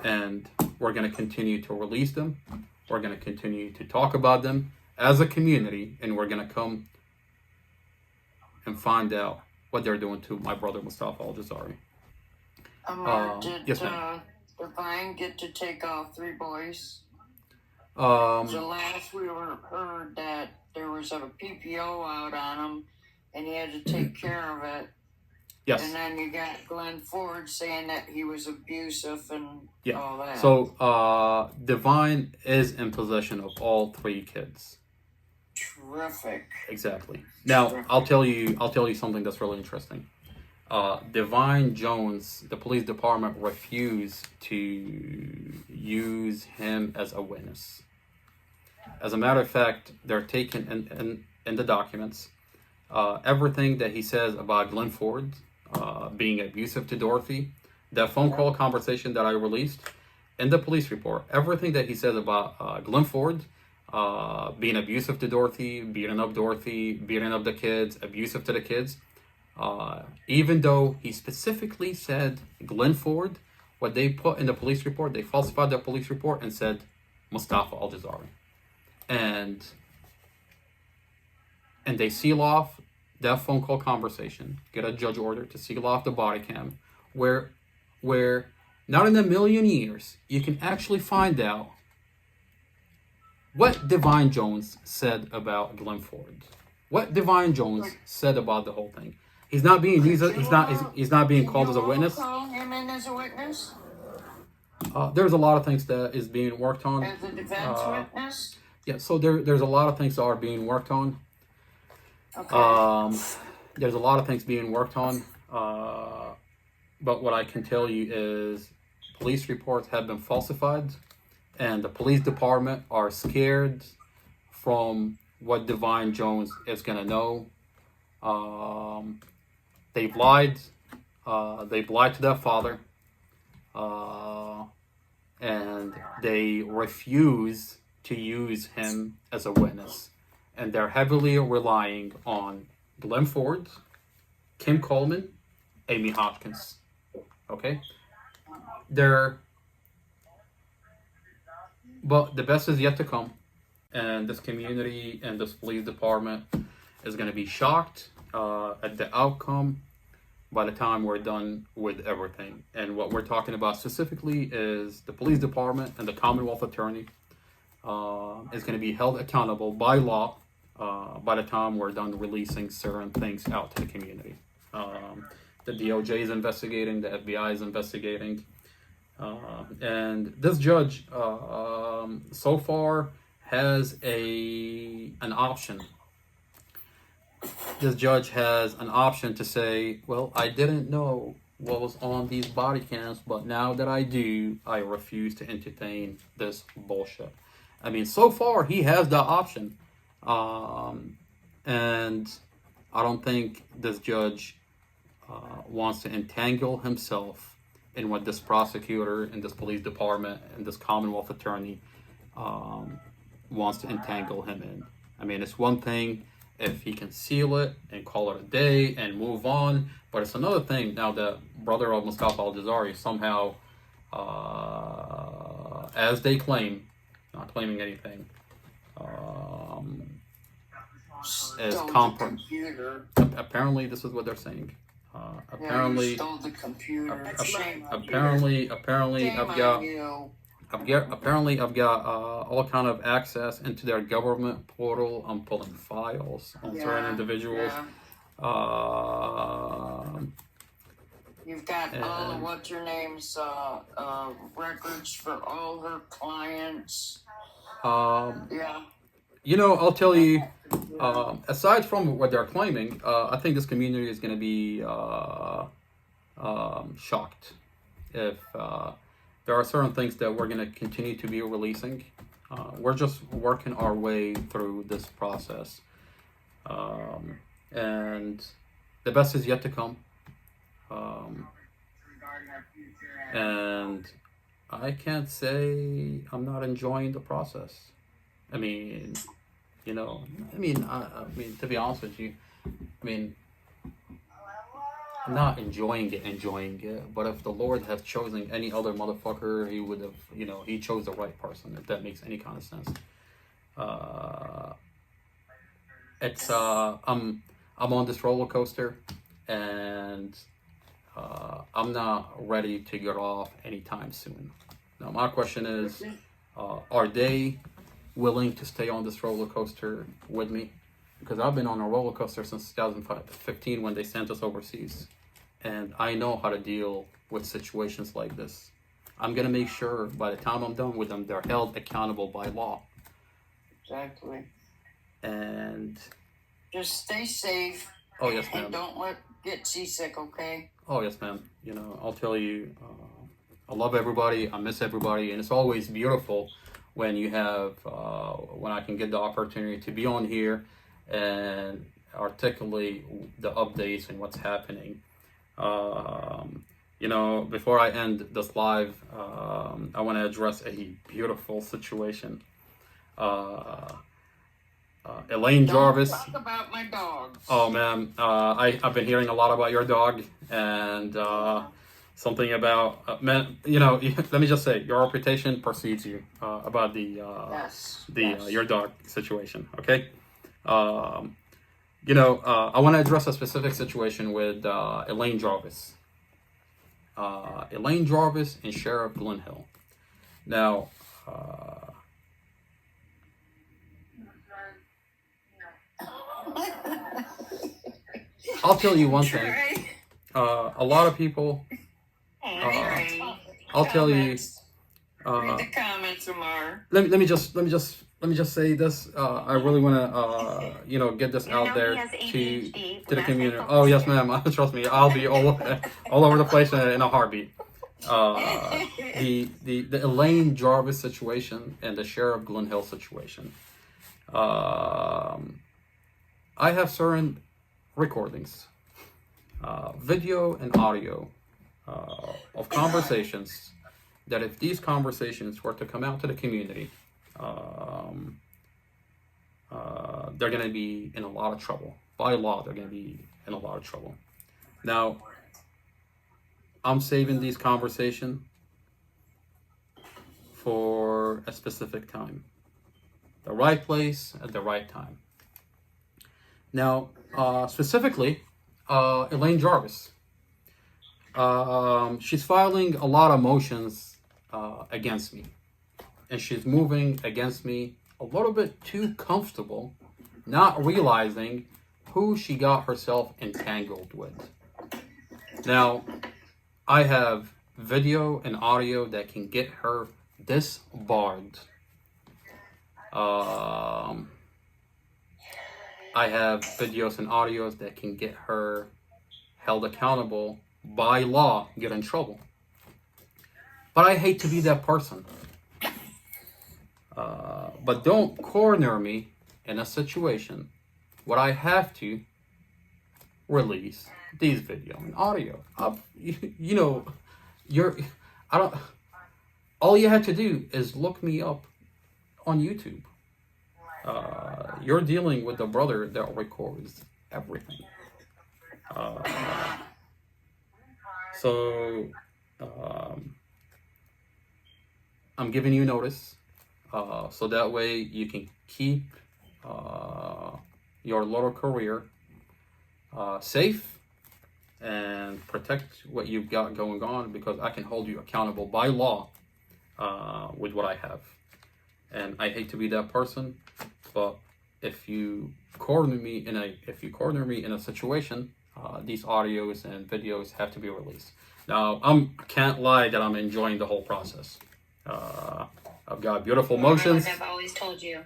and we're going to continue to release them. We're going to continue to talk about them as a community, and we're going to come and find out what they're doing to my brother Mustafa Aljazairi. Did yes, ma'am. Divine get to take off 3 boys? The last we heard that there was a PPO out on him, and he had to take care of it. Yes. And then you got Glenn Ford saying that he was abusive and all that. So Divine is in possession of all 3 kids. Terrific. Exactly. Now I'll tell you something that's really interesting. Divine Jones, the police department refused to use him as a witness. As a matter of fact, they're taking in the documents everything that he says about Glenn Ford being abusive to Dorothy, that phone call conversation that I released in the police report, everything that he says about Glenn Ford being abusive to Dorothy, beating up the kids, abusive to the kids, even though he specifically said Glenn Ford, what they put in the police report, they falsified the police report and said Mustafa Aljazairi. And they seal off that phone call conversation, get a judge order to seal off the body cam, where not in a million years you can actually find out what Divine Jones said about Glenn Ford, what Divine Jones said about the whole thing. He's not being called as a witness. Call him in as a witness? There's a lot of things that is being worked on. As a defense witness? Yeah, so there's a lot of things that are being worked on. Okay. There's a lot of things being worked on. But what I can tell you is police reports have been falsified, and the police department are scared from what Divine Jones is going to know. They've lied. They've lied to their father. And they refuse to use him as a witness. And they're heavily relying on Glenn Ford, Kim Coleman, Amy Hopkins. Okay? But the best is yet to come. And this community and this police department is going to be shocked at the outcome by the time we're done with everything. And what we're talking about specifically is the police department and the Commonwealth attorney is going to be held accountable by law by the time we're done releasing certain things out to the community. The DOJ is investigating, the FBI is investigating, and this judge so far has an option. This judge has an option to say, well, I didn't know what was on these body cams, but now that I do, I refuse to entertain this bullshit. I mean, so far he has the option. And I don't think this judge wants to entangle himself in what this prosecutor and this police department and this Commonwealth attorney wants to entangle him in. I mean, it's one thing if he can seal it and call it a day and move on, but it's another thing now that brother of Mustafa Aljazairi somehow, as they claim, not claiming anything, as computer. Apparently, this is what they're saying. Apparently, stole the computer. Apparently, I've got all kind of access into their government portal. I'm pulling files on certain individuals. You've got all of what's your name's records for all her clients. You know, I'll tell you. Aside from what they're claiming, I think this community is going to be shocked if there are certain things that we're going to continue to be releasing. We're just working our way through this process. And the best is yet to come. And I can't say I'm not enjoying the process. I mean, to be honest with you, I'm not enjoying it, but if the Lord had chosen any other motherfucker, he would have, he chose the right person, if that makes any kind of sense. I'm on this roller coaster, and I'm not ready to get off anytime soon. Now, my question is, are they willing to stay on this roller coaster with me? Because I've been on a roller coaster since 2015 when they sent us overseas. And I know how to deal with situations like this. I'm going to make sure by the time I'm done with them, they're held accountable by law. Exactly. And just stay safe. Oh, yes, ma'am. And don't get seasick, okay? Oh, yes, ma'am. I'll tell you, I love everybody. I miss everybody. And it's always beautiful when you have, when I can get the opportunity to be on here and articulate the updates and what's happening. Before I end this live, I want to address a beautiful situation. Elaine Jarvis. Talk about my dogs. Oh man, I've been hearing a lot about your dog, and something about let me just say, your reputation precedes you about your dog situation. Okay. I want to address a specific situation with Elaine Jarvis. Elaine Jarvis and Sheriff Glen Hill. Now, I'll tell you one thing. A lot of people. I'll tell you. Read the comments, Amar. Let me just say this. I really want to get this out there to the community. Oh yes, ma'am. Trust me, I'll be all over the place in a heartbeat. The Elaine Jarvis situation and the Sheriff Glen Hill situation. I have certain recordings, video and audio of conversations that if these conversations were to come out to the community, they're going to be in a lot of trouble. By law, they're going to be in a lot of trouble. Now, I'm saving these conversations for a specific time. The right place at the right time. Now, specifically, Elaine Jarvis. She's filing a lot of motions against me. And she's moving against me a little bit too comfortable, not realizing who she got herself entangled with. Now, I have video and audio that can get her disbarred. I have videos and audios that can get her held accountable by law, get in trouble. But I hate to be that person. But don't corner me in a situation where I have to release these video and audio. All you have to do is look me up on YouTube. You're dealing with the brother that records everything. I'm giving you notice, so that way you can keep your little career safe and protect what you've got going on, because I can hold you accountable by law with what I have. And I hate to be that person, but if you corner me in a situation, these audios and videos have to be released. Now, I can't lie that I'm enjoying the whole process. I've got beautiful motions. Like I've always told you.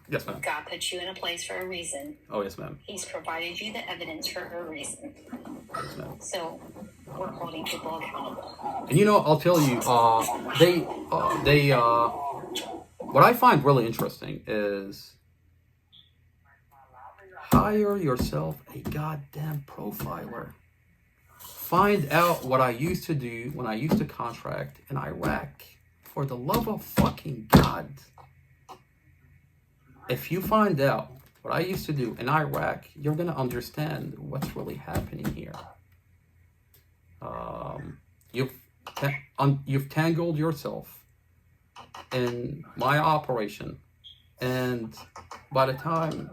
Yes, ma'am. God put you in a place for a reason. Oh, yes, ma'am. He's provided you the evidence for a reason. Yes, ma'am. So we're holding people accountable. And I'll tell you, what I find really interesting is hire yourself a goddamn profiler. Find out what I used to do when I used to contract in Iraq. For the love of fucking God. If you find out what I used to do in Iraq, you're going to understand what's really happening here. You've tangled yourself in my operation, and by the time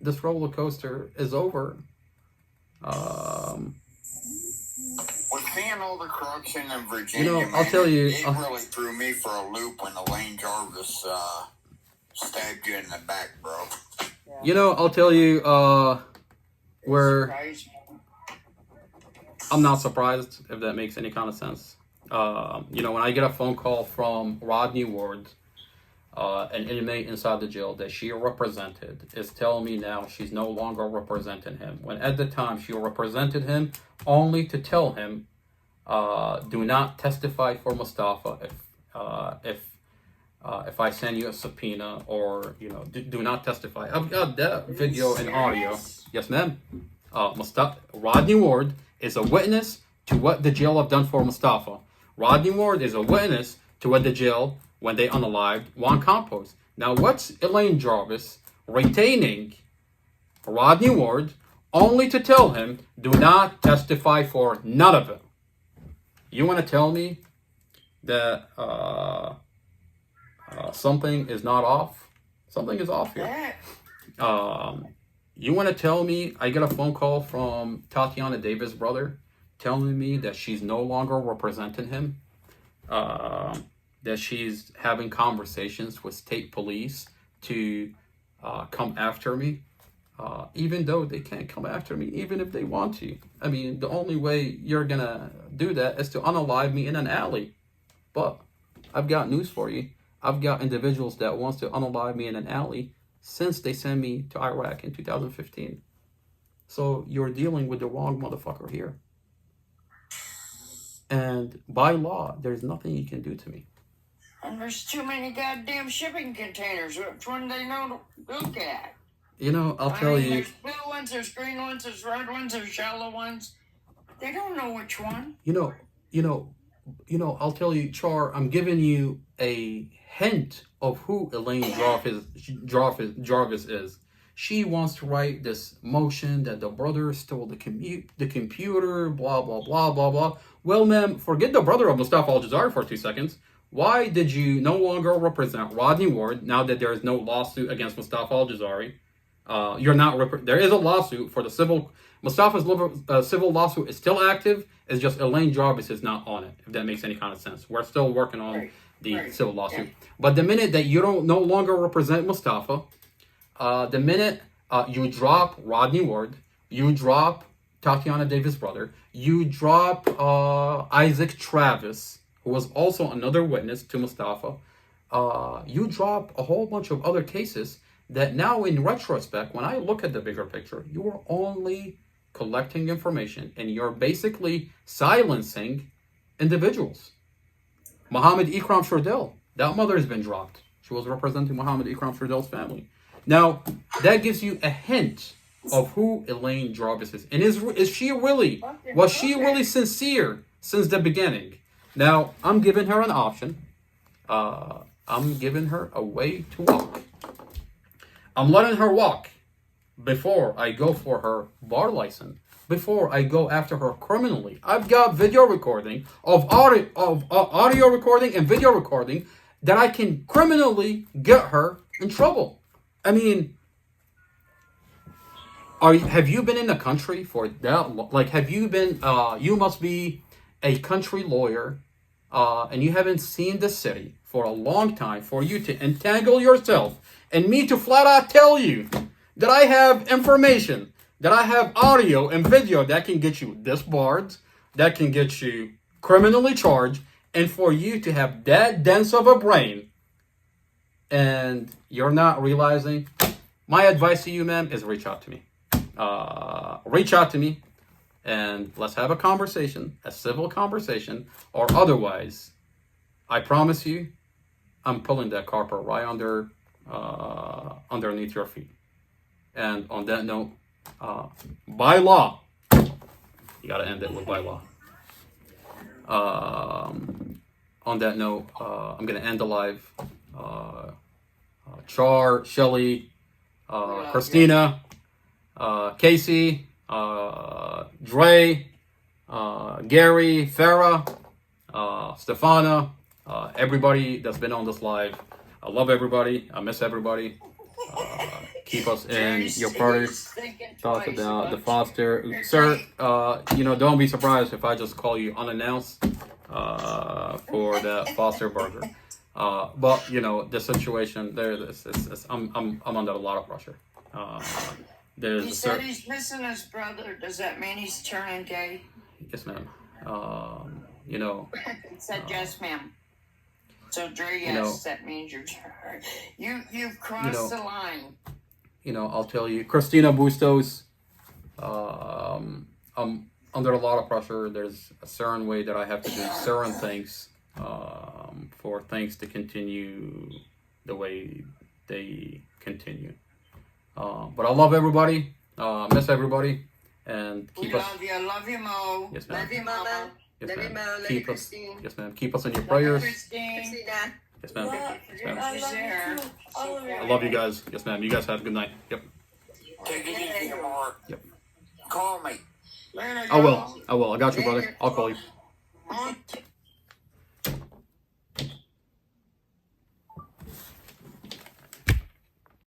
this roller coaster is over, Well, seeing all the corruption in Virginia, I'll man, tell you, it really threw me for a loop when Elaine Jarvis stabbed you in the back, bro. I'll tell you, where Surprised. I'm not surprised, if that makes any kind of sense. When I get a phone call from Rodney Ward, an inmate inside the jail that she represented, is telling me now she's no longer representing him. When at the time she represented him only to tell him, do not testify for Mustafa if I send you a subpoena, or do not testify. I've got that video and audio. Yes, ma'am. Rodney Ward is a witness to what the jail have done for Mustafa. Rodney Ward is a witness to what the jail when they unalived Juan Campos. Now, what's Elaine Jarvis retaining Rodney Ward only to tell him, do not testify for none of it? You want to tell me that something is not off? Something is off here. You want to tell me I get a phone call from Tatiana Davis' brother telling me that she's no longer representing him, that she's having conversations with state police to come after me, even though they can't come after me, even if they want to. I mean, the only way you're going to do that is to unalive me in an alley. But I've got news for you. I've got individuals that wants to unalive me in an alley since they sent me to Iraq in 2015. So you're dealing with the wrong motherfucker here. And by law, there's nothing you can do to me. And there's too many goddamn shipping containers. Which one do they know to look at? I'll tell you. There's blue ones, there's green ones, there's red ones, there's shallow ones. They don't know which one. I'll tell you, Char, I'm giving you a hint of who Elaine Jarvis is. She wants to write this motion that the brother stole the computer, blah, blah, blah, blah, blah. Well, ma'am, forget the brother of Mustafa Aljazairi for 2 seconds. Why did you no longer represent Rodney Ward now that there is no lawsuit against Mustafa Aljazairi? There is a lawsuit for the civil. Mustafa's civil lawsuit is still active. It's just Elaine Jarvis is not on it, if that makes any kind of sense. We're still working on the civil lawsuit. Yeah. But the minute that you don't no longer represent Mustafa, the minute you drop Rodney Ward, you drop Tatiana Davis' brother, you drop Isaac Travis, who was also another witness to Mustafa, you drop a whole bunch of other cases that now in retrospect, when I look at the bigger picture, you are only collecting information and you're basically silencing individuals. Muhammad Ikram Shurdel, that mother has been dropped. She was representing Muhammad Ikram Shurdel's family. Now, that gives you a hint of who Elaine Jarvis is. And was she really sincere since the beginning? Now, I'm giving her an option. I'm giving her a way to walk. I'm letting her walk before I go for her bar license, before I go after her criminally. I've got video recording of audio recording and video recording that I can criminally get her in trouble. I mean, have you been in the country for that? Like, have you been? You must be a country lawyer, and you haven't seen the city for a long time for you to entangle yourself and me to flat out tell you that I have information, that I have audio and video that can get you disbarred, that can get you criminally charged, and for you to have that dense of a brain and you're not realizing. My advice to you, ma'am, is reach out to me. Reach out to me and let's have a conversation, a civil conversation, or otherwise, I promise you, I'm pulling that carpet right underneath your feet. And on that note, by law, you gotta end it with by law. On that note, I'm gonna end the live. Char, Shelly, Christina, Casey, Dre, Gary, Farah, Stefana, everybody that's been on this live. I love everybody. I miss everybody. Keep us in your prayers. Thoughts about the Foster. Sir, don't be surprised if I just call you unannounced for the Foster burger. But the situation there, I'm under a lot of pressure. He said he's missing his brother. Does that mean he's turning gay? Yes, ma'am. He said yes, ma'am. So Dre, yes, that means you've crossed the line. I'll tell you, Christina Bustos. I'm under a lot of pressure. There's a certain way that I have to do certain things for things to continue the way they continue. But I love everybody. Miss everybody, and keep us. Love you. Love you, Mo. Yes, ma'am. Love you, Mama. Yes, Love you, ma'am. Mo. Love you, Keep us. Christine. Yes, ma'am. Keep us in your prayers. Christine. Christina. Yes, ma'am. Yes, ma'am. I love you too. All of you. I love you guys. Yes, ma'am. You guys have a good night. Yep. Take it easy tomorrow. Yep. Call me. Later, I y'all. will. I got you, brother. I'll call you. On